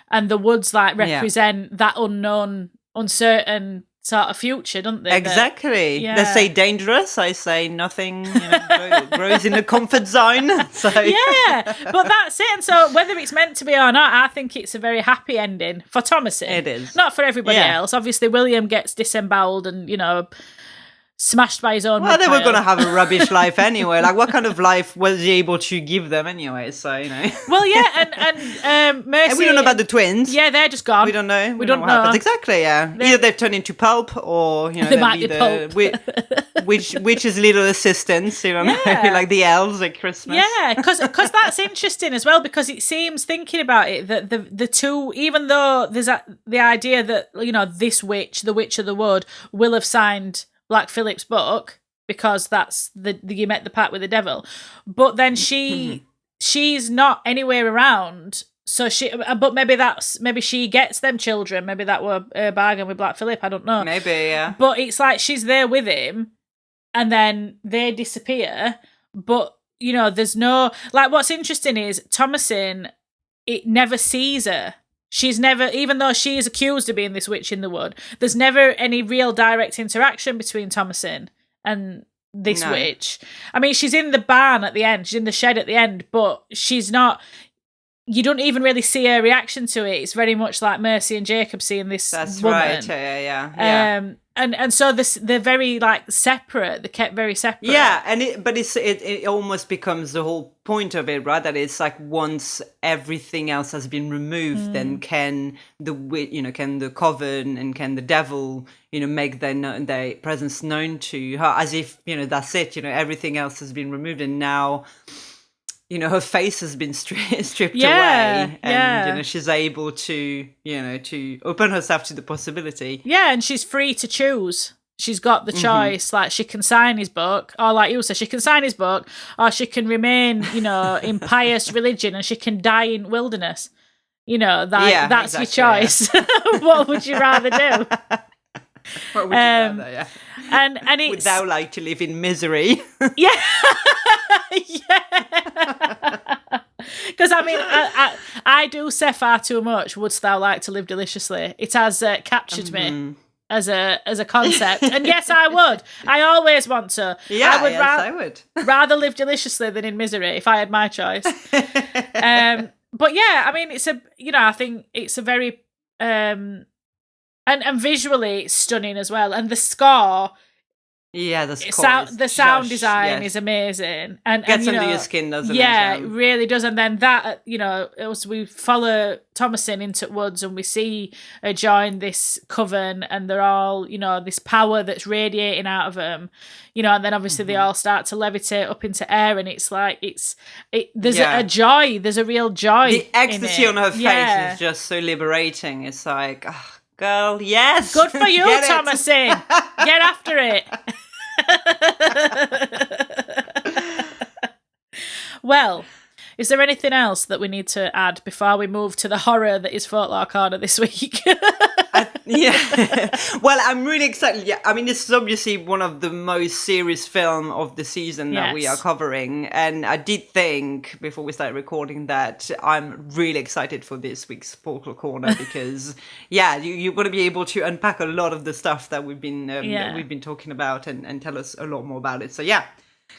And the woods, like, represent that unknown, uncertain sort of future, don't they? Exactly. They say dangerous, I say nothing, you know, grows in the comfort zone. So but that's it. And so whether it's meant to be or not, I think it's a very happy ending for Thomasin. It is. Not for everybody else. Obviously, William gets disemboweled and, you know, smashed by his own. Well, they were going to have a rubbish life anyway. Like, what kind of life was he able to give them anyway? So, you know. Well, and Mercy. And we don't know about the twins. Yeah, they're just gone. We don't know. We don't what know. Happens. Exactly. Yeah. Either they've turned into pulp, or, you know, they might be pulp. Which is little assistants, you know, like the elves at Christmas. Yeah, because that's interesting as well, because it seems, thinking about it, that the two, even though there's the idea that, you know, this witch, the Witch of the Wood, will have signed Black Phillip's book because that's you met the pact with the devil, but then she's not anywhere around, So but maybe she gets them children. Maybe that were a bargain with Black Phillip. I don't know. Maybe, yeah. But it's like she's there with him, and then they disappear. But there's no like. What's interesting is Thomasin. It never sees her. She's never, even though she is accused of being this witch in the wood. There's never any real direct interaction between Thomasin and this witch. I mean, she's in the barn at the end. She's in the shed at the end, but she's not. You don't even really see her reaction to it. It's very much like Mercy and Jacob seeing this That's woman. right. Yeah. And so they're very like separate. They're kept very separate. Yeah, and it almost becomes the whole point of it, right? That it's like once everything else has been removed, then can the coven and can the devil, make their presence known to her, as if that's it. Everything else has been removed, and now. Her face has been stripped away, and she's able to open herself to the possibility. Yeah, and she's free to choose. She's got the choice. Like she can sign his book, or like you said, she can sign his book, or she can remain, in pious religion, and she can die in wilderness. That's exactly, your choice. Yeah. What would you rather do? What would you rather? Yeah. And it's would thou like to live in misery? Yeah. Because I mean, I do say far too much. Wouldst thou like to live deliciously? It has captured me as a concept, and yes, I would. I always want to. Yeah, I would rather live deliciously than in misery if I had my choice. But yeah, I mean, it's I think it's a very and visually it's stunning as well, and the score. Yeah, the sound design is amazing, and gets under your skin, doesn't it? Yeah, it really does. And then that, we follow Thomasin into woods, and we see her join this coven, and they're all, this power that's radiating out of them, and then obviously they all start to levitate up into air, and it's like there's a joy, there's a real joy. The ecstasy on her face is just so liberating. It's like, oh, girl, yes, good for you, Thomasin. Get after it. Well, is there anything else that we need to add before we move to the horror that is Folklore Corner this week? Well, I'm really excited. Yeah, I mean, this is obviously one of the most serious film of the season that we are covering, and I did think before we started recording that I'm really excited for this week's Folklore Corner because, you're going to be able to unpack a lot of the stuff that we've been talking about and tell us a lot more about it. So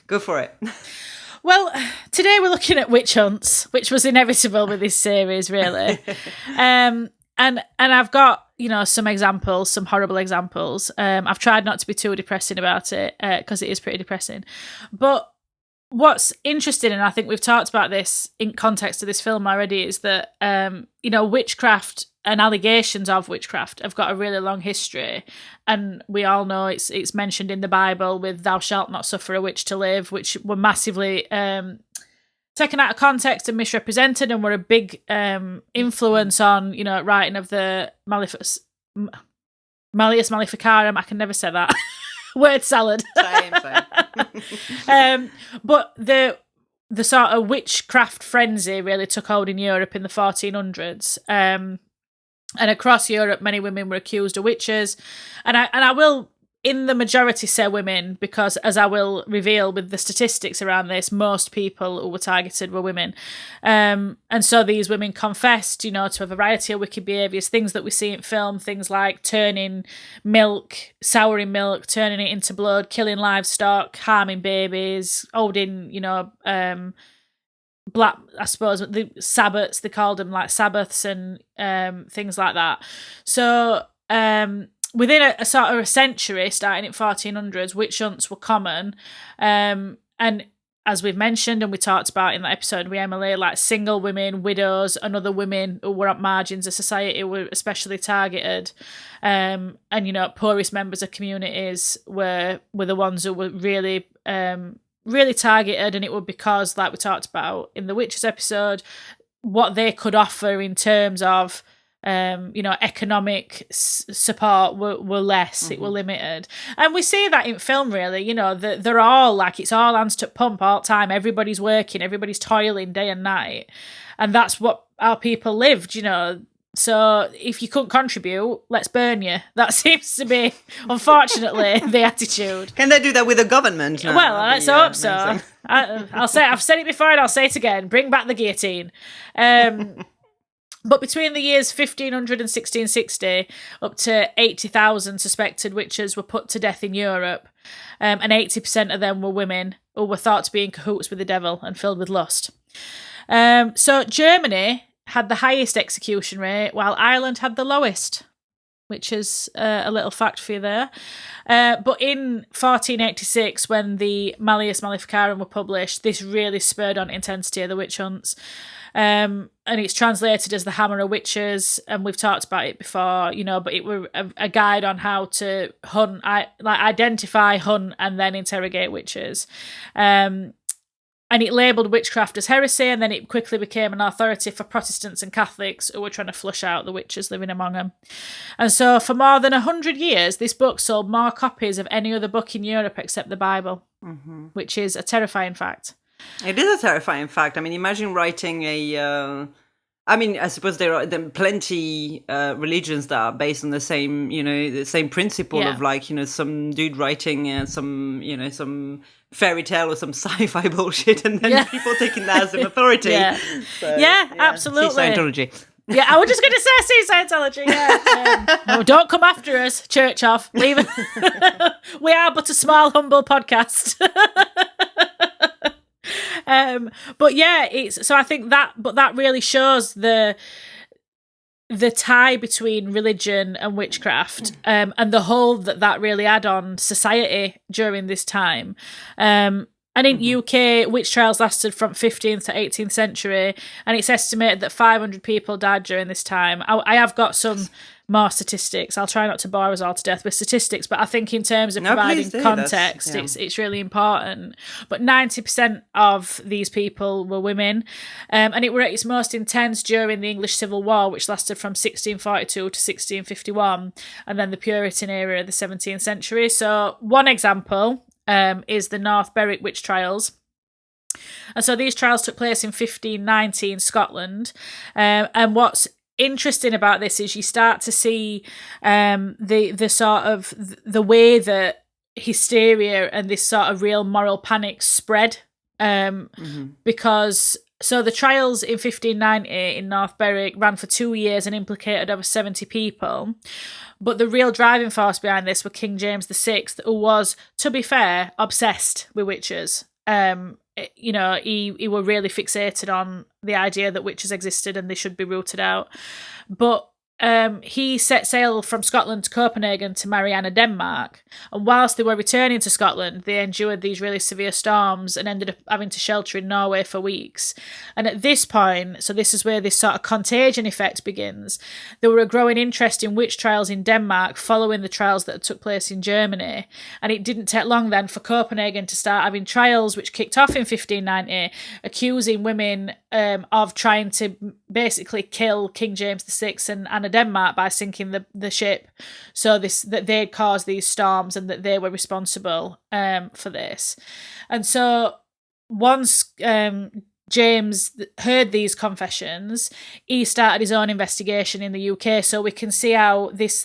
go for it. Well, today we're looking at witch hunts, which was inevitable with this series, really. And I've got, some examples, some horrible examples. I've tried not to be too depressing about it because it is pretty depressing. But what's interesting, and I think we've talked about this in context of this film already, is that, witchcraft and allegations of witchcraft have got a really long history. And we all know it's mentioned in the Bible with "Thou shalt not suffer a witch to live," which were massively taken out of context and misrepresented, and were a big influence on writing of the Malleus Maleficarum. I can never say that word salad. Same. But the sort of witchcraft frenzy really took hold in Europe in the 1400s. And across Europe, many women were accused of witches. And I will, in the majority, say women, because as I will reveal with the statistics around this, most people who were targeted were women. And so these women confessed, to a variety of wicked behaviours, things that we see in film, things like turning milk, souring milk, turning it into blood, killing livestock, harming babies, holding, black, I suppose, the Sabbats, they called them like Sabbaths and things like that. So within a sort of a century, starting in 1400s, witch hunts were common. And as we've mentioned and we talked about in that episode with Emily, like single women, widows, and other women who were at margins of society were especially targeted. And, poorest members of communities were the ones who were really targeted, and it would because, like we talked about in the Witches episode, what they could offer in terms of economic support were less, it were limited. And we see that in film, really, that they're all like, it's all hands to pump all the time. Everybody's working, everybody's toiling day and night. And that's what our people lived, So if you couldn't contribute, let's burn you. That seems to be, unfortunately, the attitude. Can they do that with the government? No, well, let's hope so. I've said it before and I'll say it again. Bring back the guillotine. But between the years 1500 and 1660, up to 80,000 suspected witches were put to death in Europe, and 80% of them were women who were thought to be in cahoots with the devil and filled with lust. So Germany had the highest execution rate, while Ireland had the lowest, which is a little fact for you there. But in 1486, when the Malleus Maleficarum were published, this really spurred on intensity of the witch hunts. And it's translated as the Hammer of Witches, and we've talked about it before, but it were a guide on how to hunt, identify, hunt, and then interrogate witches. And it labelled witchcraft as heresy, and then it quickly became an authority for Protestants and Catholics who were trying to flush out the witches living among them. And so for more than 100 years, this book sold more copies of any other book in Europe except the Bible, which is a terrifying fact. It is a terrifying fact. I mean, imagine writing I suppose there are plenty religions that are based on the same principle of some dude writing some fairy tale or some sci-fi bullshit, and then people taking that as an authority. Absolutely. See Scientology. Yeah, I was just going to say see Scientology. Yeah. No, don't come after us, Church of. Leave it. We are but a small, humble podcast. But yeah, I think that really shows the tie between religion and witchcraft, and the hold that really had on society during this time. And in UK, witch trials lasted from 15th to 18th century, and it's estimated that 500 people died during this time. I have got some more statistics. I'll try not to bore us all to death with statistics, but I think in terms of providing context, it's really important. But 90% of these people were women, and it were at its most intense during the English Civil War, which lasted from 1642 to 1651, and then the Puritan era of the 17th century. So one example is the North Berwick witch trials. And so these trials took place in 1590 in Scotland, and what's interesting about this is you start to see the sort of the way that hysteria and this sort of real moral panic spread, because so the trials in 1590 in North Berwick ran for 2 years and implicated over 70 people. But the real driving force behind this were King James VI, who was, to be fair, obsessed with witches. He were really fixated on the idea that witches existed and they should be rooted out. But he set sail from Scotland to Copenhagen to marry Anne of Denmark. And whilst they were returning to Scotland, they endured these really severe storms and ended up having to shelter in Norway for weeks. And at this point, so this is where this sort of contagion effect begins, there were a growing interest in witch trials in Denmark following the trials that took place in Germany. And it didn't take long then for Copenhagen to start having trials, which kicked off in 1590, accusing women of trying to basically kill King James VI and Anne of Denmark by sinking the ship, so that they'd caused these storms and that they were responsible for this. And so once James heard these confessions, he started his own investigation in the UK. So we can see how this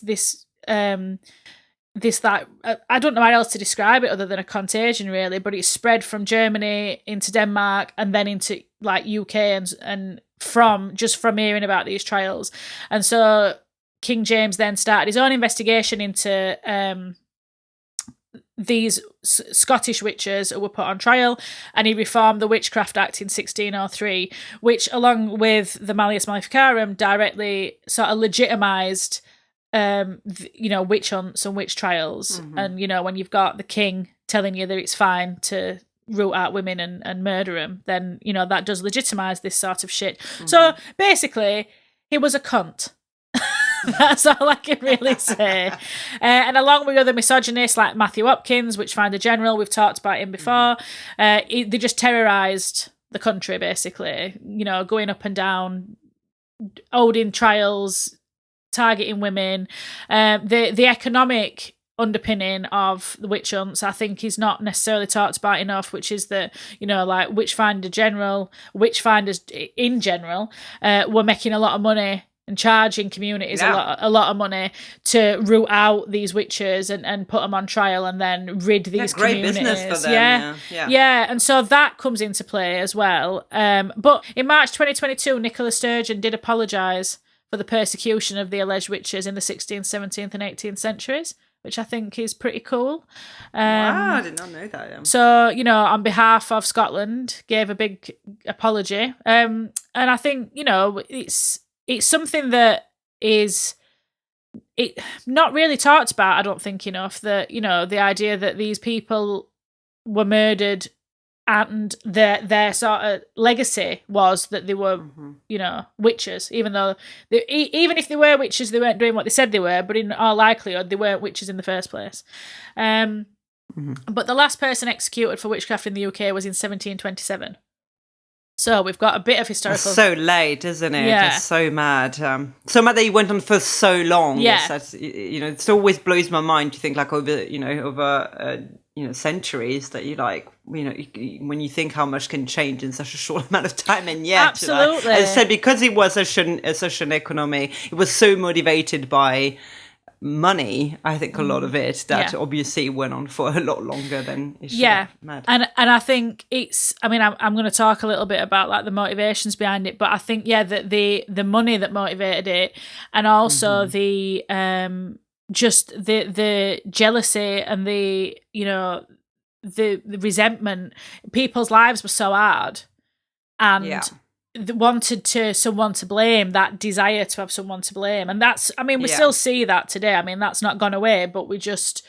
that I don't know how else to describe it other than a contagion, really, but it spread from Germany into Denmark and then into like UK and from hearing about these trials. And so King James then started his own investigation into these Scottish witches who were put on trial, and he reformed the Witchcraft Act in 1603, which, along with the Malleus Maleficarum, directly sort of legitimised witch hunts and witch trials. And when you've got the king telling you that it's fine to root out women and murder them, then that does legitimise this sort of shit. So basically he was a cunt. That's all I can really say. And along with other misogynists like Matthew Hopkins, Witchfinder General, we've talked about him before, they just terrorised the country, basically, going up and down, holding trials targeting women. The economic underpinning of the witch hunts, I think, is not necessarily talked about enough, which is that, you know, like witchfinders in general were making a lot of money and charging communities a lot of money to root out these witches and put them on trial and then rid these communities. Great business for them. Yeah, and so that comes into play as well. But in March 2022, Nicola Sturgeon did apologise for the persecution of the alleged witches in the 16th, 17th and 18th centuries, which I think is pretty cool. Wow, I did not know that. Yeah. So, you know, on behalf of Scotland, gave a big apology. And I think, you know, it's something that is not really talked about, I don't think, enough, that, you know, the idea that these people were murdered and their sort of legacy was that they were, you know, witches, even if they were witches, they weren't doing what they said they were, but in all likelihood, they weren't witches in the first place. But the last person executed for witchcraft in the UK was in 1727. So we've got a bit of historical... That's so late, isn't it? Yeah. It's so mad. So mad that he went on for so long. Yeah. You know, it always blows my mind to think, like, over centuries, that you, like, you know, when you think how much can change in such a short amount of time. And yet, absolutely. As I said, because it was such an economy, it was so motivated by money, I think, a lot of it, that obviously went on for a lot longer than it should have. Mad. And I think it's, I mean, I'm going to talk a little bit about, like, the motivations behind it, but I think, that the money that motivated it, and also the just the jealousy and the, you know, the resentment. People's lives were so hard, and wanted someone to blame, that desire to have someone to blame. And that's, I mean, we still see that today. I mean, that's not gone away, but we're just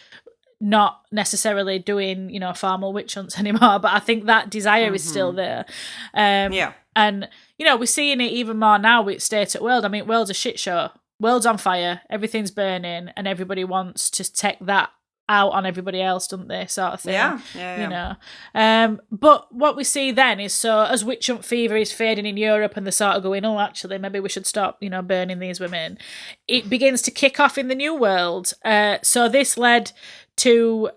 not necessarily doing, you know, formal witch hunts anymore. But I think that desire is still there. And, you know, we're seeing it even more now with State at World. I mean, World's a shit show. World's on fire, everything's burning, and everybody wants to take that out on everybody else, don't they, sort of thing. You know. But what we see then is, so as witch hunt fever is fading in Europe and they're sort of going, oh, actually, maybe we should stop, you know, burning these women, it begins to kick off in the New World. So this led to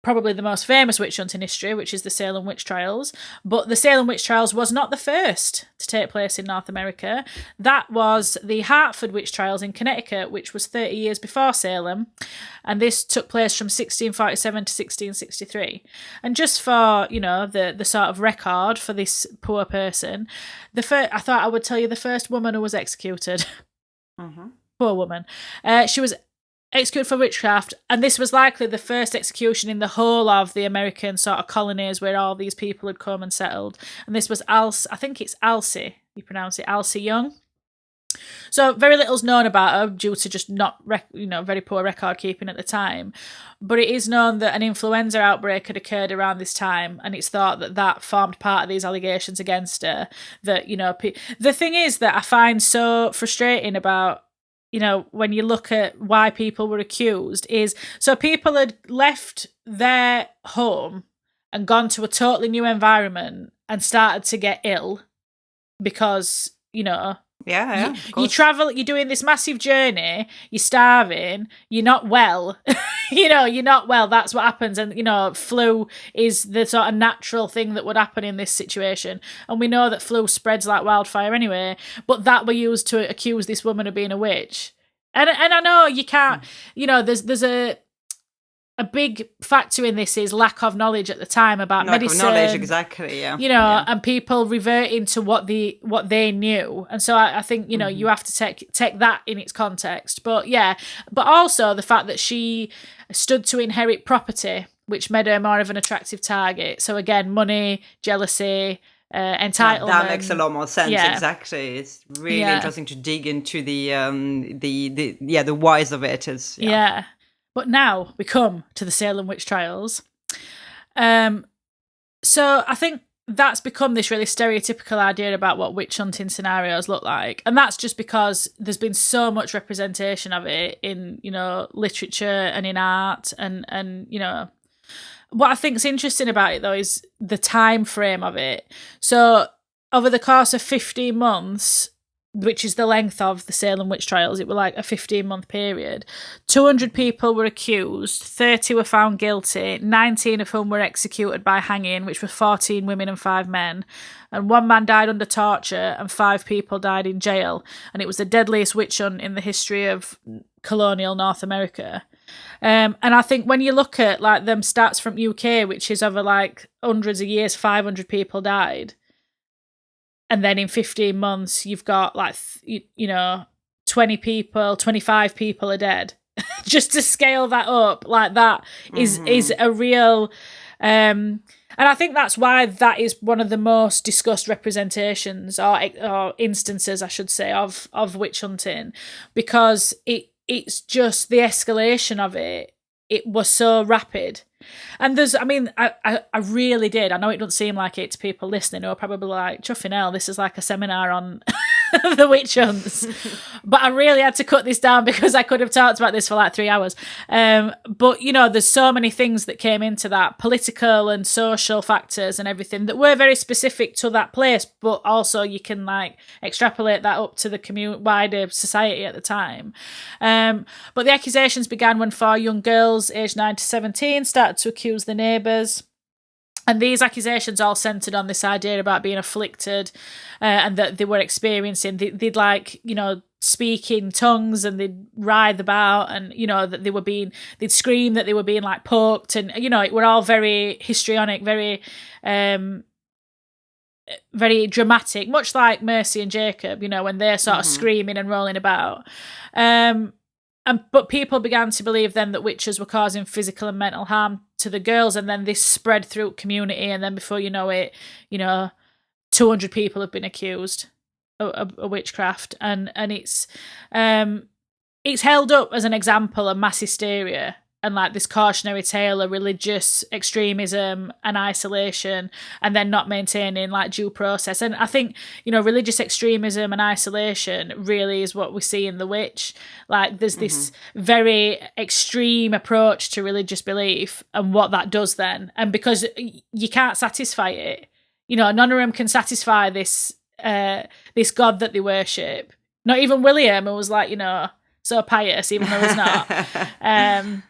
probably the most famous witch hunt in history, which is the Salem witch trials. But the Salem witch trials was not the first to take place in North America. That was the Hartford witch trials in Connecticut, which was 30 years before Salem. And this took place from 1647 to 1663. And just for, you know, the sort of record for this poor person, I thought I would tell you the first woman who was executed. Poor woman. She was executed for witchcraft, and this was likely the first execution in the whole of the American sort of colonies where all these people had come and settled. And this was I think it's Alcy, you pronounce it, Alcy Young. So very little's known about her due to just not, very poor record keeping at the time. But it is known that an influenza outbreak had occurred around this time, and it's thought that formed part of these allegations against her. That, you know, the thing is that I find so frustrating about, you know, when you look at why people were accused, is so people had left their home and gone to a totally new environment and started to get ill because, you know, you travel, you're doing this massive journey, you're starving, you're not well, you're not well, that's what happens. And, you know, flu is the sort of natural thing that would happen in this situation. And we know that flu spreads like wildfire anyway, but that were used to accuse this woman of being a witch. And I know you can't, you know, there's a big factor in this is lack of knowledge at the time about medicine. Lack of knowledge, exactly, yeah. You know, and people reverting to what they knew. And so I think, you know, you have to take that in its context. But but also the fact that she stood to inherit property, which made her more of an attractive target. So again, money, jealousy, entitlement. That makes a lot more sense. Exactly. It's really interesting to dig into the whys of it. But now we come to the Salem witch trials. So I think that's become this really stereotypical idea about what witch hunting scenarios look like. And that's just because there's been so much representation of it in, you know, literature and in art and you know. What I think is interesting about it, though, is the time frame of it. So over the course of 15 months, which is the length of the Salem witch trials. It was like a 15-month period. 200 people were accused, 30 were found guilty, 19 of whom were executed by hanging, which were 14 women and 5 men. And 1 man died under torture and 5 people died in jail. And it was the deadliest witch hunt in the history of colonial North America. And I think when you look at like them stats from UK, which is over like hundreds of years, 500 people died. And then in 15 months, you've got like, 20 people, 25 people are dead. Just to scale that up like that is a real... and I think that's why that is one of the most discussed representations or instances, I should say, of witch hunting, because it's just the escalation of it. It was so rapid. And I really did. I know it doesn't seem like it to people listening who are probably like, chuffing hell, this is like a seminar on the witch hunts. But I really had to cut this down because I could have talked about this for like 3 hours. But, there's so many things that came into that, political and social factors and everything that were very specific to that place. But also you can like extrapolate that up to the wider society at the time. But the accusations began when 4 young girls aged 9 to 17 started to accuse the neighbours. And these accusations all centred on this idea about being afflicted and that they were experiencing, they'd like, speak in tongues and they'd writhe about and, that they'd scream that they were being like poked and, it were all very histrionic, very, very dramatic, much like Mercy and Jacob, when they're sort of screaming and rolling about. But people began to believe then that witches were causing physical and mental harm to the girls, and then this spread through community, and then before you know it, 200 people have been accused of witchcraft, and it's held up as an example of mass hysteria and like this cautionary tale of religious extremism and isolation, and then not maintaining like due process. And I think, religious extremism and isolation really is what we see in The Witch. Like there's this very extreme approach to religious belief and what that does then. And because you can't satisfy it, none of them can satisfy this God that they worship. Not even William, who was like, so pious, even though he's not.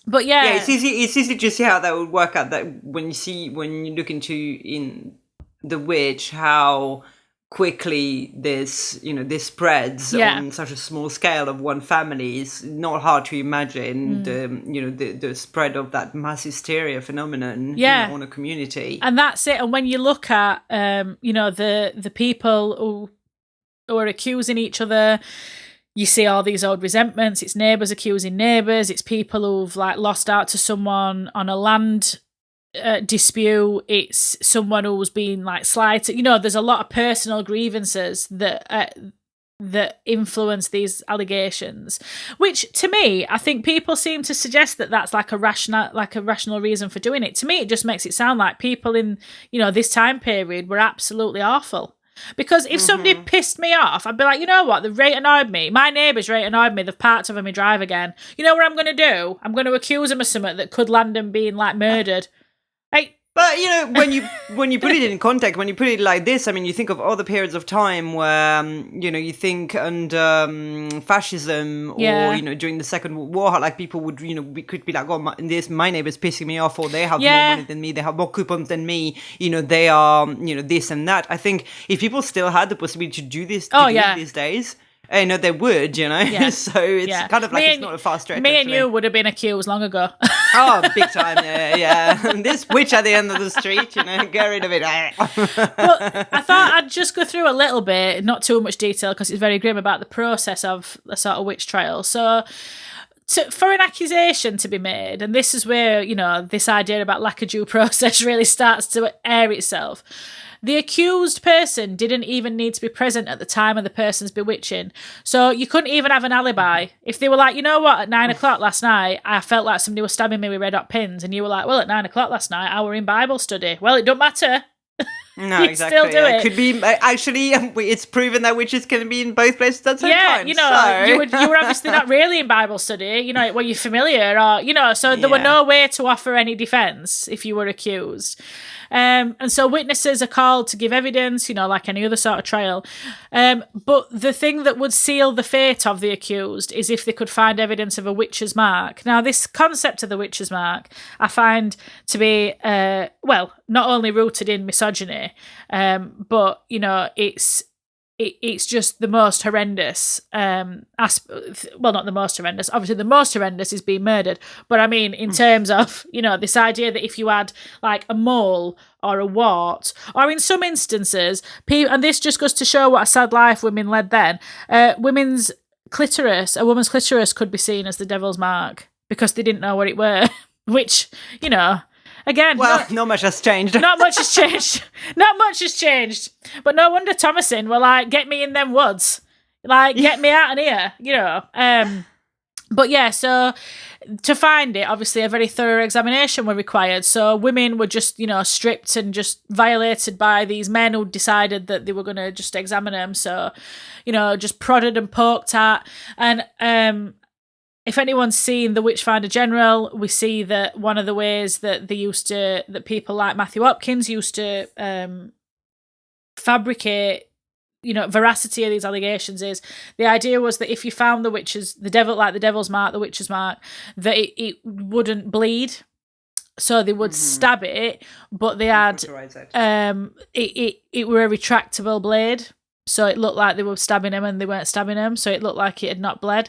But yeah, it's easy to see how that would work out. That when you look in The Witch, how quickly this spreads on such a small scale of one family. Is not hard to imagine the spread of that mass hysteria phenomenon on a community. And that's it. And when you look at the people who are accusing each other, you see all these old resentments. It's neighbours accusing neighbours. It's people who've like lost out to someone on a land dispute. It's someone who's been like slighted. There's a lot of personal grievances that influence these allegations. Which, to me, I think people seem to suggest that that's like a rational reason for doing it. To me, it just makes it sound like people in this time period were absolutely awful. Because if somebody pissed me off, I'd be like, you know what, they've rate annoyed me. My neighbours rate annoyed me. They've parked over my drive again. You know what I'm going to do? I'm going to accuse them of something that could land them being like murdered. But when you put it in context, when you put it like this, I mean, you think of other periods of time where you think under fascism or during the Second World War, like people would we could be like, oh, my neighbor's pissing me off, or they have more money than me, they have more coupons than me, they are this and that. I think if people still had the possibility to do this these days, they would, Yeah. So it's kind of like it's not a fast stretch. Me and you would have been accused long ago. Oh, big time, yeah. And this witch at the end of the street, get rid of it. But I thought I'd just go through a little bit, not too much detail because it's very grim, about the process of a sort of witch trial. So for an accusation to be made, and this is where, this idea about lack of due process really starts to air itself. The accused person didn't even need to be present at the time of the person's bewitching. So you couldn't even have an alibi. If they were like, you know what, at 9 o'clock last night, I felt like somebody was stabbing me with red hot pins. And you were like, well, at 9 o'clock last night, I were in Bible study. Well, it don't matter. No, You'd exactly. still do it. Could be actually. It's proven that witches can be in both places at the same time. You know, you were obviously not really in Bible study. You know, were you familiar, or so there were no way to offer any defense if you were accused. And so witnesses are called to give evidence, like any other sort of trial. But the thing that would seal the fate of the accused is if they could find evidence of a witch's mark. Now, this concept of the witch's mark, I find to be, not only rooted in misogyny, but, it's just the most horrendous not the most horrendous. Obviously, the most horrendous is being murdered. But I mean, in terms of, this idea that if you had like a mole or a wart, or in some instances, and this just goes to show what a sad life women led then, a woman's clitoris could be seen as the devil's mark because they didn't know what it were, which, again, not much has changed. Not much has changed. Not much has changed. But no wonder Thomasin were like, get me in them woods. Like, get me out of here, But yeah, so to find it, obviously a very thorough examination were required. So women were just, stripped and just violated by these men who decided that they were going to just examine them. So, just prodded and poked at. And, if anyone's seen The Witchfinder General, we see that one of the ways that that people like Matthew Hopkins used to fabricate, veracity of these allegations is the idea was that if you found the devil's mark, the witch's mark, that it wouldn't bleed. So they would stab it, but they had, it were a retractable blade. So it looked like they were stabbing him and they weren't stabbing him. So it looked like it had not bled.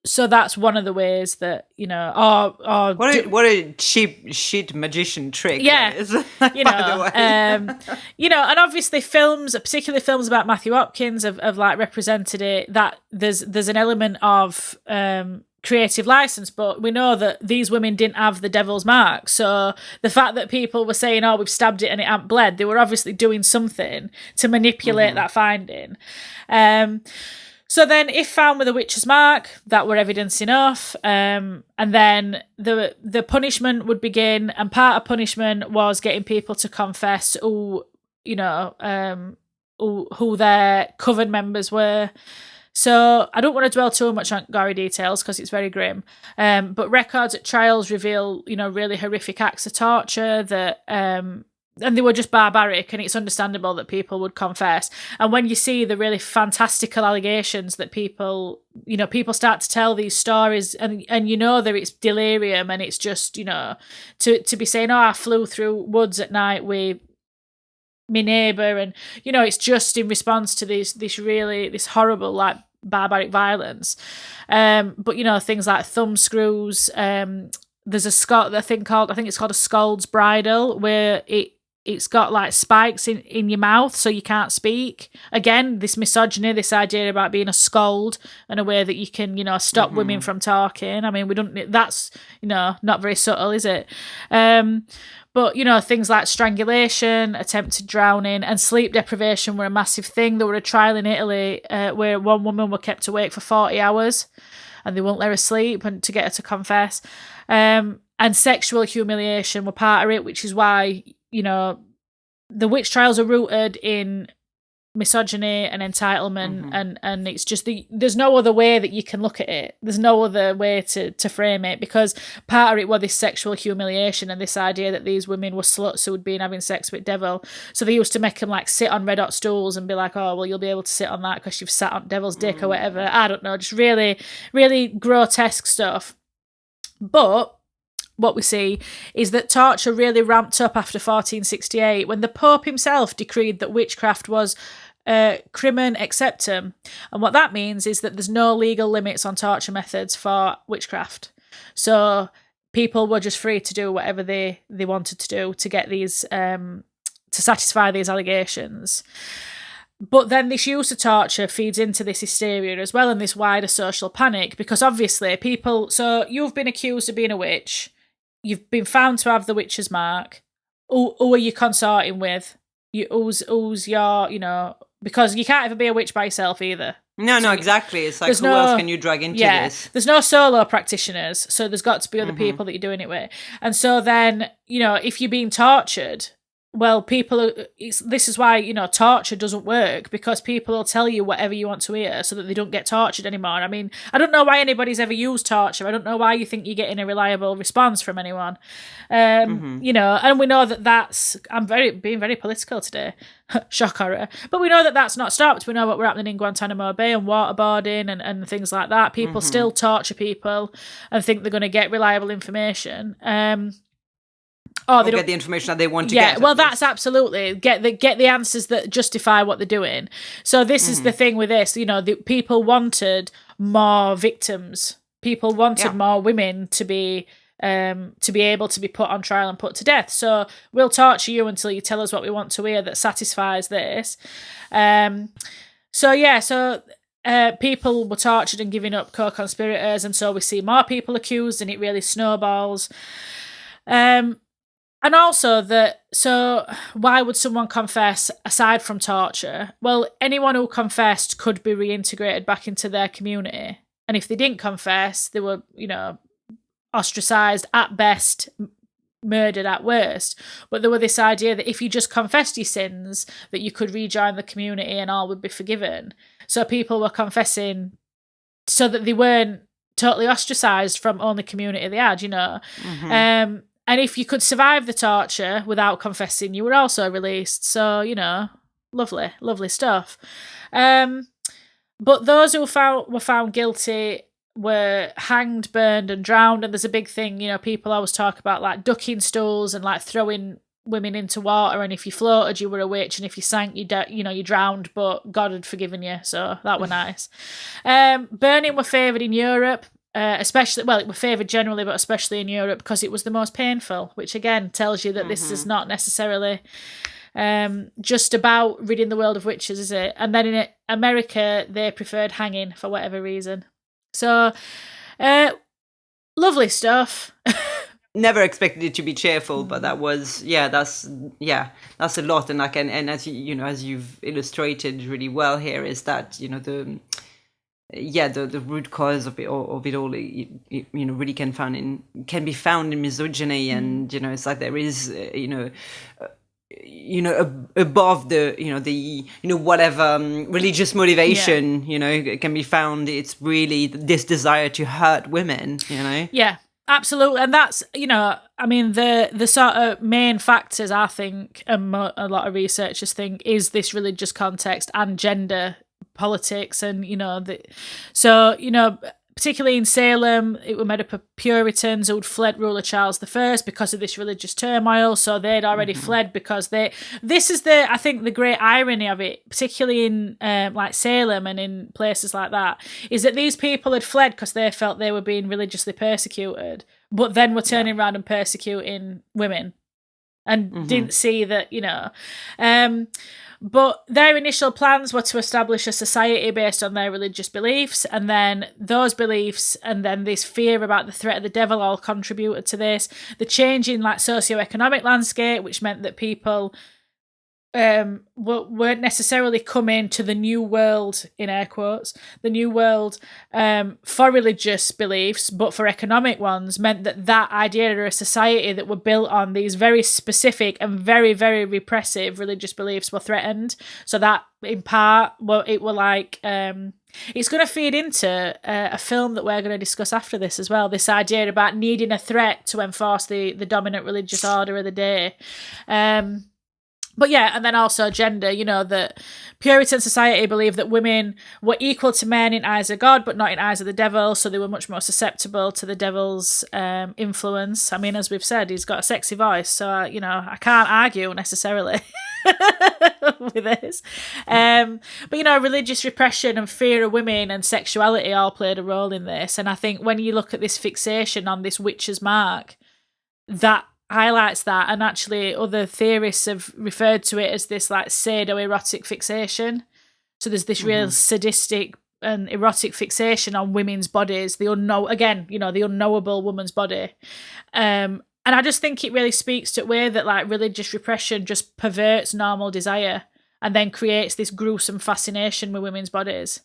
So that's one of the ways that, what a cheap shit magician trick. Yeah. That is, by the way. And obviously particularly films about Matthew Hopkins have like represented it, that there's an element of creative license, but we know that these women didn't have the devil's mark. So the fact that people were saying, we've stabbed it and it hadn't bled, they were obviously doing something to manipulate that finding. So then, if found with a witch's mark, that were evidence enough, and then the punishment would begin, and part of punishment was getting people to confess who their coven members were. So I don't want to dwell too much on gory details because it's very grim, but records at trials reveal, really horrific acts of torture that and they were just barbaric, and it's understandable that people would confess. And when you see the really fantastical allegations that people start to tell these stories, and that it's delirium, and it's just, to be saying, I flew through woods at night with my neighbour, and, it's just in response to this horrible, like, barbaric violence. But, things like thumb screws, there's a thing called, I think it's called a scald's bridle, where it's got like spikes in your mouth so you can't speak. Again, this misogyny, this idea about being a scold and a way that you can, stop women from talking. I mean, that's, not very subtle, is it? But, things like strangulation, attempted drowning, and sleep deprivation were a massive thing. There were a trial in Italy where one woman was kept awake for 40 hours and they wouldn't let her sleep and to get her to confess. And sexual humiliation were part of it, which is why, the witch trials are rooted in misogyny and entitlement, and it's just there's no other way that you can look at it. There's no other way to frame it, because part of it was this sexual humiliation and this idea that these women were sluts who had been having sex with devil. So they used to make them like sit on red hot stools and be like, oh, well, you'll be able to sit on that because you've sat on devil's dick or whatever. I don't know, just really, really grotesque stuff. But what we see is that torture really ramped up after 1468, when the Pope himself decreed that witchcraft was crimen exceptum. And what that means is that there's no legal limits on torture methods for witchcraft. So people were just free to do whatever they wanted to do to get these, to satisfy these allegations. But then this use of torture feeds into this hysteria as well, and this wider social panic, because obviously so you've been accused of being a witch, you've been found to have the witch's mark. Who are you consorting with? Who's your, because you can't ever be a witch by yourself either. No, exactly. It's like, who else can you drag into this? There's no solo practitioners, so there's got to be other people that you're doing it with. And so then, if you're being tortured, well, this is why, torture doesn't work, because people will tell you whatever you want to hear so that they don't get tortured anymore. I mean, I don't know why anybody's ever used torture. I don't know why you think you're getting a reliable response from anyone. And we know that I'm being very political today. Shock horror. But we know that that's not stopped. We know what we're happening in Guantanamo Bay and waterboarding and things like that. People still torture people and think they're going to get reliable information. Or they get the information that they want to get. Yeah, well, that's absolutely get the answers that justify what they're doing. So this is the thing with this. The people wanted more victims. People wanted more women to be able to be put on trial and put to death. So we'll torture you until you tell us what we want to hear that satisfies this. People were tortured and giving up co-conspirators, and so we see more people accused, and it really snowballs. And also why would someone confess aside from torture? Well, anyone who confessed could be reintegrated back into their community. And if they didn't confess, they were, ostracized at best, murdered at worst. But there was this idea that if you just confessed your sins, that you could rejoin the community and all would be forgiven. So people were confessing so that they weren't totally ostracized from only community they had, And if you could survive the torture without confessing, you were also released. So, lovely, lovely stuff. But those who were found guilty were hanged, burned, and drowned. And there's a big thing, people always talk about like ducking stools and like throwing women into water. And if you floated, you were a witch. And if you sank, you drowned, but God had forgiven you. So that were nice. Burning were favoured in Europe. It were favoured generally, but especially in Europe because it was the most painful, which again tells you that this is not necessarily just about ridding the world of witches, is it? And then in America, they preferred hanging for whatever reason. So, lovely stuff. Never expected it to be cheerful, but that was that's a lot, and like and as as you've illustrated really well here, is that the root cause of it all, really can be found in misogyny, and it's like there is above the whatever religious motivation can be found. It's really this desire to hurt women. Yeah. Absolutely, and that's the sort of main factors I think, and a lot of researchers think, is this religious context and gender politics, and particularly in Salem, it was made up of Puritans who'd fled ruler Charles I because of this religious turmoil. So they'd already fled because this is I think the great irony of it, particularly in like Salem and in places like that, is that these people had fled because they felt they were being religiously persecuted, but then were turning around and persecuting women and didn't see that, but their initial plans were to establish a society based on their religious beliefs, and then those beliefs and then this fear about the threat of the devil all contributed to this. The change in like socioeconomic landscape, which meant that people weren't necessarily coming to the new world, in air quotes, the new world for religious beliefs, but for economic ones, meant that idea of a society that were built on these very specific and very, very repressive religious beliefs were threatened. So that, in part, it's going to feed into a film that we're going to discuss after this as well, this idea about needing a threat to enforce the dominant religious order of the day. But yeah, and then also gender, that Puritan society believed that women were equal to men in eyes of God, but not in eyes of the devil, so they were much more susceptible to the devil's influence. I mean, as we've said, he's got a sexy voice, so, I can't argue necessarily with this. But, religious repression and fear of women and sexuality all played a role in this, and I think when you look at this fixation on this witch's mark, that highlights that, and actually other theorists have referred to it as this like pseudo-erotic fixation. So there's this real sadistic and erotic fixation on women's bodies, the unknowable woman's body. And I just think it really speaks to a way that like religious repression just perverts normal desire and then creates this gruesome fascination with women's bodies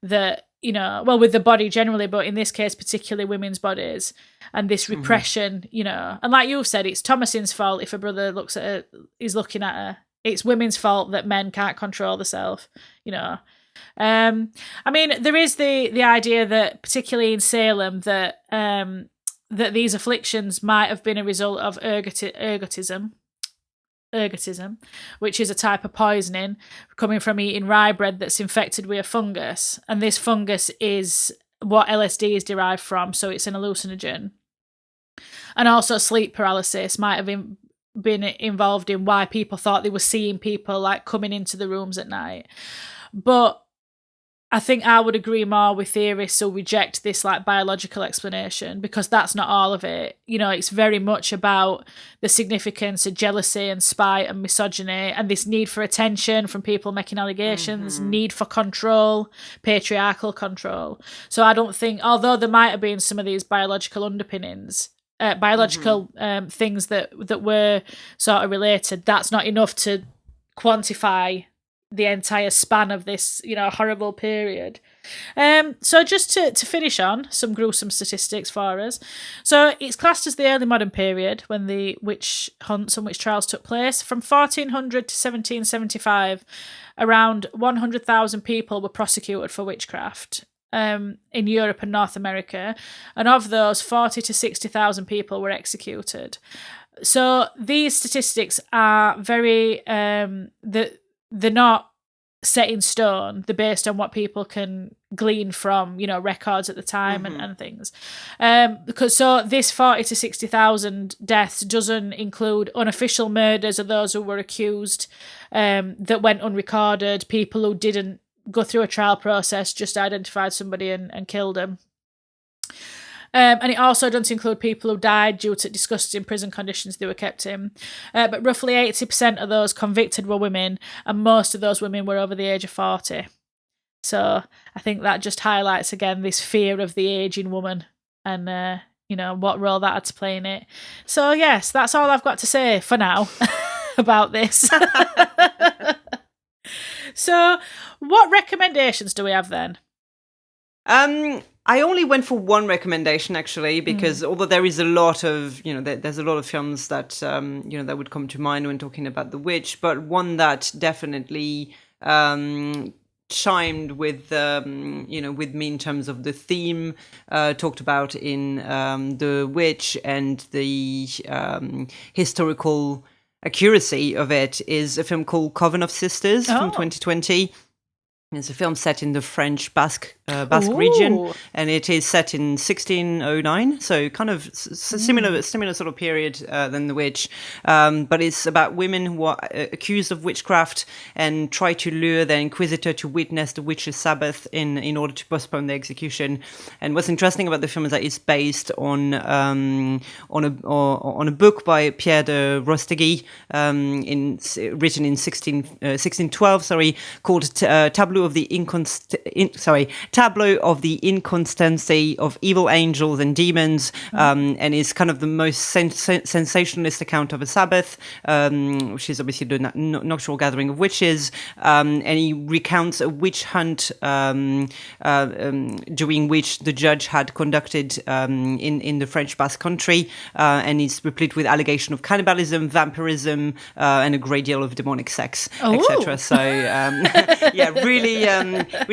that, with the body generally, but in this case, particularly women's bodies, and this repression, and like you said, it's Thomasin's fault if a brother looks at her, is looking at her. It's women's fault that men can't control themselves, I mean, there is the idea that, particularly in Salem, that these afflictions might have been a result of ergotism, which is a type of poisoning coming from eating rye bread that's infected with a fungus. And this fungus is what LSD is derived from, so it's an hallucinogen. And also sleep paralysis might have been involved in why people thought they were seeing people like coming into the rooms at night. But I think I would agree more with theorists who reject this like biological explanation, because that's not all of it. It's very much about the significance of jealousy and spite and misogyny and this need for attention from people making allegations, need for control, patriarchal control. So I don't think, although there might have been some of these biological underpinnings, things that were sort of related, that's not enough to quantify the entire span of this, horrible period. So just to finish on some gruesome statistics for us. So it's classed as the early modern period when the witch hunts and witch trials took place. From 1400 to 1775, around 100,000 people were prosecuted for witchcraft in Europe and North America. And of those, 40 to 60,000 people were executed. So these statistics are very... they're not set in stone. They're based on what people can glean from, records at the time and things. Because this 40 to 60,000 deaths doesn't include unofficial murders of those who were accused that went unrecorded, people who didn't go through a trial process, just identified somebody and killed them. And it also doesn't include people who died due to disgusting prison conditions they were kept in. But roughly 80% of those convicted were women, and most of those women were over the age of 40. So I think that just highlights again this fear of the aging woman and, what role that had to play in it. So yes, that's all I've got to say for now about this. So what recommendations do we have then? I only went for one recommendation actually, because although there is a lot of, there's a lot of films that, that would come to mind when talking about The Witch, but one that definitely chimed with, with me in terms of the theme talked about in The Witch and the historical accuracy of it, is a film called Coven of Sisters from 2020. It's a film set in the French Basque region, and it is set in 1609, so kind of similar sort of period than The Witch. But it's about women who are accused of witchcraft and try to lure their inquisitor to witness the witch's Sabbath in order to postpone the execution. And what's interesting about the film is that it's based on a book by Pierre de Rostegui, written in 1612, called Tableau of the Inconstancy of Evil Angels and Demons, and is kind of the most sensationalist account of a Sabbath, which is obviously the nocturnal gathering of witches, and he recounts a witch hunt during which the judge had conducted in the French Basque country, and is replete with allegation of cannibalism, vampirism, and a great deal of demonic sex, etc. So really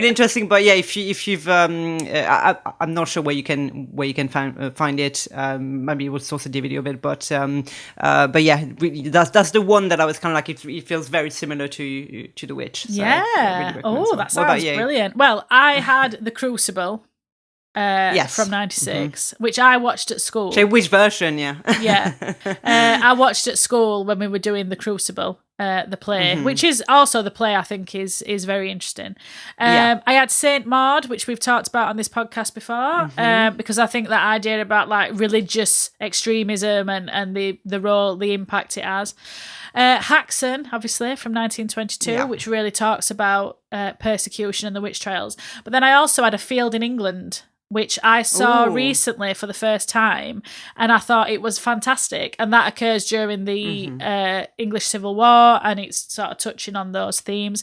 interesting. But yeah, if you've I'm not sure where you can find it. Maybe we'll source a DVD of it, but yeah, really, that's the one that I was kind of like, it feels very similar to The Witch. So yeah. Really that sounds brilliant. Well, I had The Crucible. Yes. From 96, which I watched at school. So which version? Yeah. I watched at school when we were doing The Crucible, the play, which is also the play I think is very interesting. I had Saint Maud, which we've talked about on this podcast before, because I think that idea about like religious extremism and the role, the impact it has. Haxon, obviously, from 1922, which really talks about persecution and the witch trials. But then I also had A Field in England, which I saw recently for the first time, and I thought it was fantastic. And that occurs during the English Civil War, and it's sort of touching on those themes.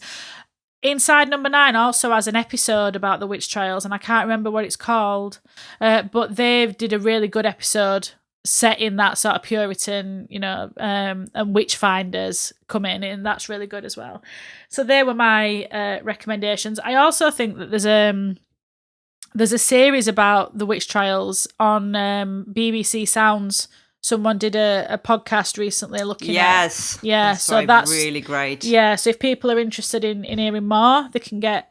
Inside Number 9 also has an episode about the witch trials, and I can't remember what it's called, but they did a really good episode set in that sort of Puritan, and witch finders come in, and that's really good as well. So they were my recommendations. I also think that there's a series about the witch trials on BBC Sounds. Someone did a podcast recently looking at... Yes. So that's really great. Yeah, so if people are interested in hearing more, they can get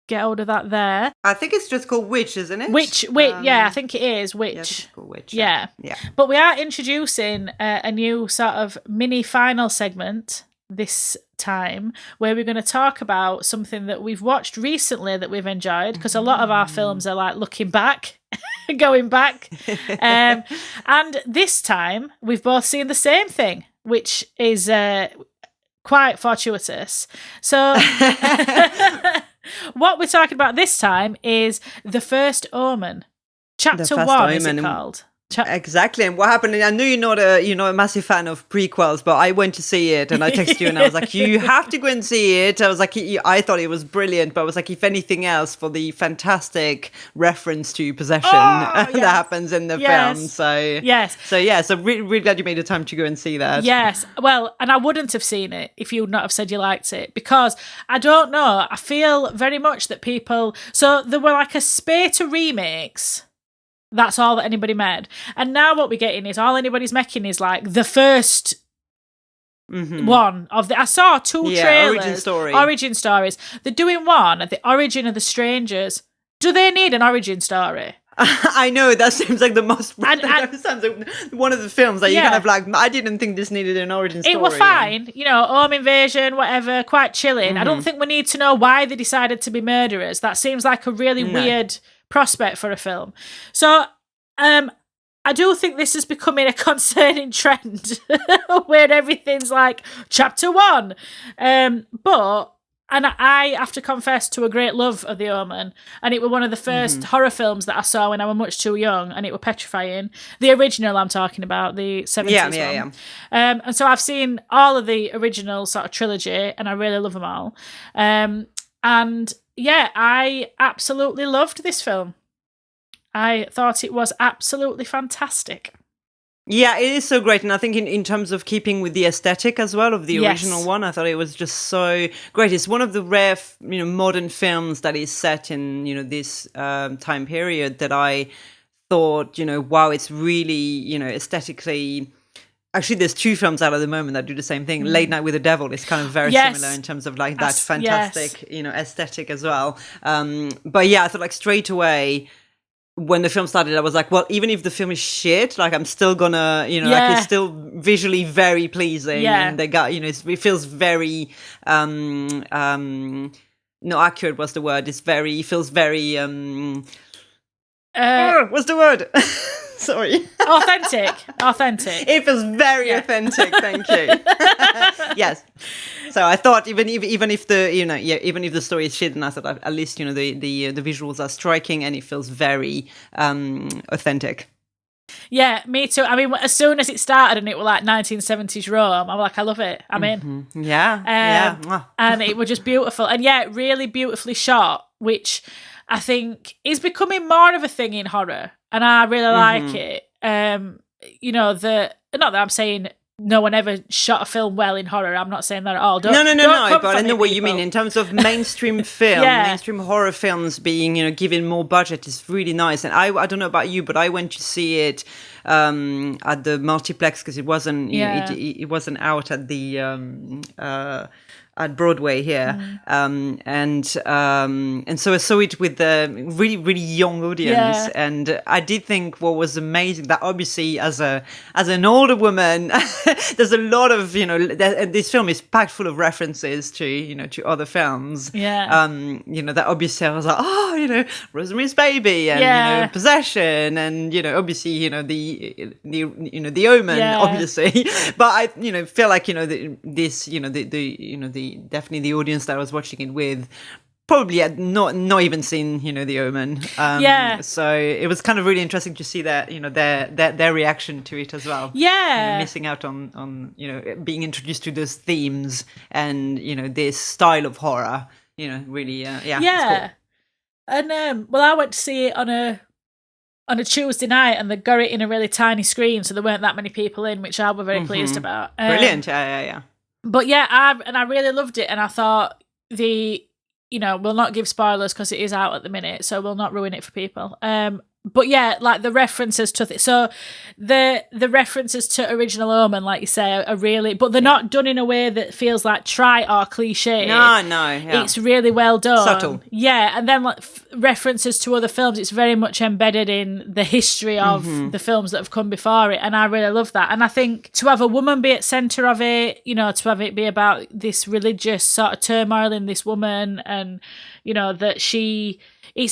hold of that there. I think it's just called Witch, isn't it? Witch, I think it is Witch. Yeah, it's called Witch. Yeah. But we are introducing a new sort of mini final segment this time, where we're going to talk about something that we've watched recently that we've enjoyed, because a lot of our films are like looking back, going back. And this time we've both seen the same thing, which is quite fortuitous. So what we're talking about this time is The First Omen. Chapter 1 is it called? Exactly. And what happened? I know you're not a massive fan of prequels, but I went to see it, and I texted you and I was like, you have to go and see it. I was like, I thought it was brilliant, but I was like, if anything else, for the fantastic reference to possession that happens in the film. So really glad you made the time to go and see that. Yes. Well, and I wouldn't have seen it if you would not have said you liked it, because I don't know, I feel very much that so there were like a spate of remakes. That's all that anybody made. And now what we're getting is all anybody's making is like the first one of I saw 2 trailers. Origin stories. They're doing one at the origin of the strangers. Do they need an origin story? I know, that seems like the most... one of the films that you kind of like, I didn't think this needed an origin story. It was fine. Home invasion, whatever, quite chilling. I don't think we need to know why they decided to be murderers. That seems like a really weird prospect for a film. So I do think this is becoming a concerning trend where everything's like chapter 1. But I have to confess to a great love of The Omen, and it was one of the first horror films that I saw when I was much too young, and it was petrifying. The original I'm talking about, the 70s one. And so I've seen all of the original sort of trilogy, and I really love them all. And yeah, I absolutely loved this film. I thought it was absolutely fantastic. Yeah, it is so great. And I think in terms of keeping with the aesthetic as well of the original one, I thought it was just so great. It's one of the rare, modern films that is set in, this time period that I thought, wow, it's really, aesthetically... Actually, there's 2 films out at the moment that do the same thing. Late Night with the Devil is kind of very similar in terms of like that fantastic, aesthetic as well. But yeah, I thought like straight away when the film started, I was like, well, even if the film is shit, like I'm still gonna, like it's still visually very pleasing. Yeah. And they got, it feels very, no, accurate was the word. It feels very, what's the word? Sorry. Authentic. It feels very authentic. Thank you. Yes. So I thought even if the story is shit, and I thought at least the visuals are striking and it feels very authentic. Yeah, me too. I mean, as soon as it started and it was like 1970s Rome, I'm like, I love it. I'm in. Yeah. And it was just beautiful, and really beautifully shot, which I think is becoming more of a thing in horror. And I really like it. Not that I'm saying no one ever shot a film well in horror. I'm not saying that at all. No. But I know what you mean in terms of mainstream film, mainstream horror films being, given more budget is really nice. And I don't know about you, but I went to see it at the multiplex because it wasn't it wasn't out at the at Broadway here, and so I saw it with a really, really young audience, and I did think what was amazing that obviously as an older woman, there's a lot of this film is packed full of references to to other films, that obviously I was like, Rosemary's Baby and Possession, and obviously the Omen, obviously, but I feel like definitely the audience that I was watching it with probably had not even seen, The Omen. So it was kind of really interesting to see that, their reaction to it as well. Yeah. Missing out on, being introduced to those themes and, this style of horror, really, yeah. Yeah. And, I went to see it on a Tuesday night, and they got it in a really tiny screen, so there weren't that many people in, which I was very pleased about. Brilliant, yeah. But yeah, I really loved it, and I thought we'll not give spoilers because it is out at the minute, so we'll not ruin it for people. But yeah, like the references to the references to original Omen, like you say, are really, but they're not done in a way that feels like trite or cliche. No, yeah. It's really well done. Subtle. Yeah, and then like references to other films, it's very much embedded in the history of the films that have come before it, and I really love that. And I think to have a woman be at centre of it, to have it be about this religious sort of turmoil in this woman, and that she. I'll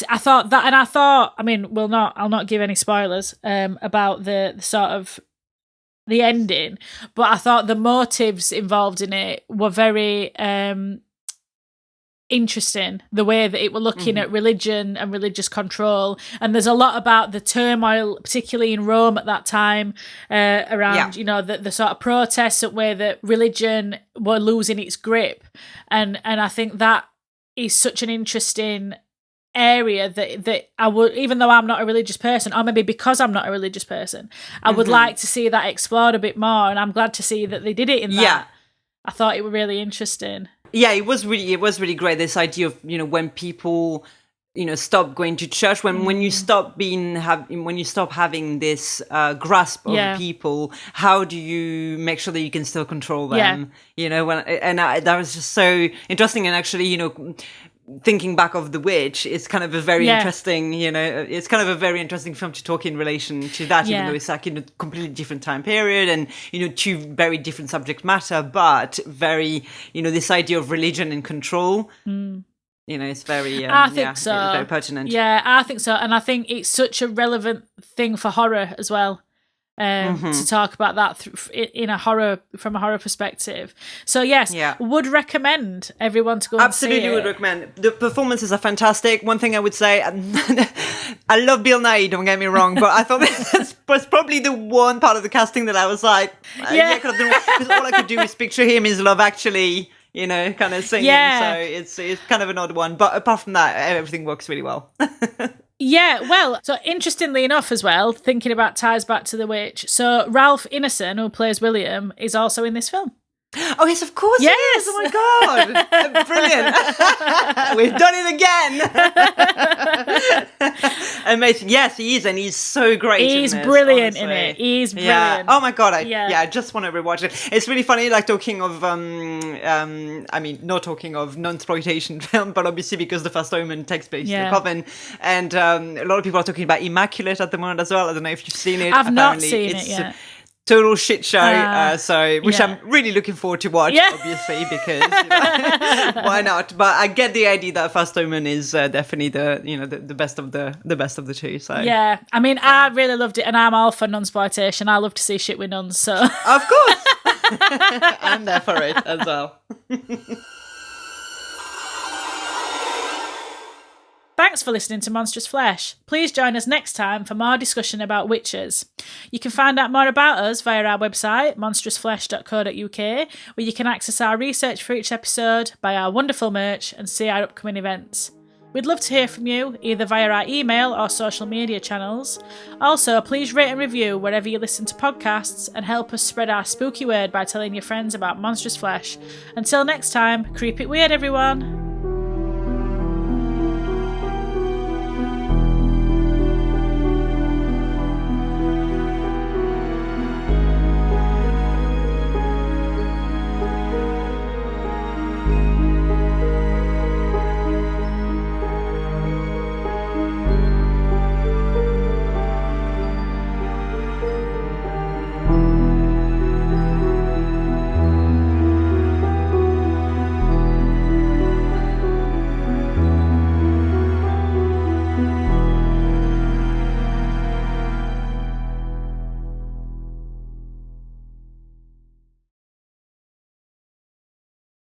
not give any spoilers about the sort of the ending, but I thought the motives involved in it were very interesting. The way that it were looking at religion and religious control, and there's a lot about the turmoil, particularly in Rome at that time, around the sort of protests, the way that religion were losing its grip, and I think that is such an interesting area that I would, even though I'm not a religious person, or maybe because I'm not a religious person, I would like to see that explored a bit more, and I'm glad to see that they did it in that. I thought it was really interesting. Yeah, it was really great, this idea of, when people, stop going to church, when you stop having this grasp of people, how do you make sure that you can still control them? That was just so interesting. And actually, thinking back of The Witch, it's kind of a very interesting, it's kind of a very interesting film to talk in relation to that, even though it's like in a completely different time period and, two very different subject matter, but very, this idea of religion and control, it's very, I think so. It's very pertinent. Yeah, I think so. And I think it's such a relevant thing for horror as well. To talk about that from a horror perspective. So yes, would recommend everyone to go and see it. Absolutely would recommend. The performances are fantastic. One thing I would say, I love Bill Nighy, don't get me wrong, but I thought that was probably the one part of the casting that I was like, because all I could do is picture him is Love Actually, kind of singing. So it's kind of an odd one, but apart from that, everything works really well. Yeah, well, so interestingly enough as well, thinking about ties back to The Witch, so Ralph Ineson, who plays William, is also in this film. Oh, yes, of course he is. Oh, my God. Brilliant. We've done it again. Amazing. Yes, he is, and he's so great. He's brilliant in it. He's brilliant. Yeah. Oh, my God. I just want to rewatch it. It's really funny, like talking of, not talking of non-exploitation film, but obviously because The First Omen takes place in the Coven. And a lot of people are talking about Immaculate at the moment as well. I don't know if you've seen it. I've not seen it yet. Total shit show, which I'm really looking forward to watch, obviously, because why not? But I get the idea that First Omen is definitely the best of the two. So I really loved it, and I'm all for nunsploitation. I love to see shit with nuns, so of course, I'm there for it as well. Thanks for listening to Monstrous Flesh. Please join us next time for more discussion about witches. You can find out more about us via our website, monstrousflesh.co.uk, where you can access our research for each episode, buy our wonderful merch, and see our upcoming events. We'd love to hear from you, either via our email or social media channels. Also, please rate and review wherever you listen to podcasts and help us spread our spooky word by telling your friends about Monstrous Flesh. Until next time, creep it weird, everyone!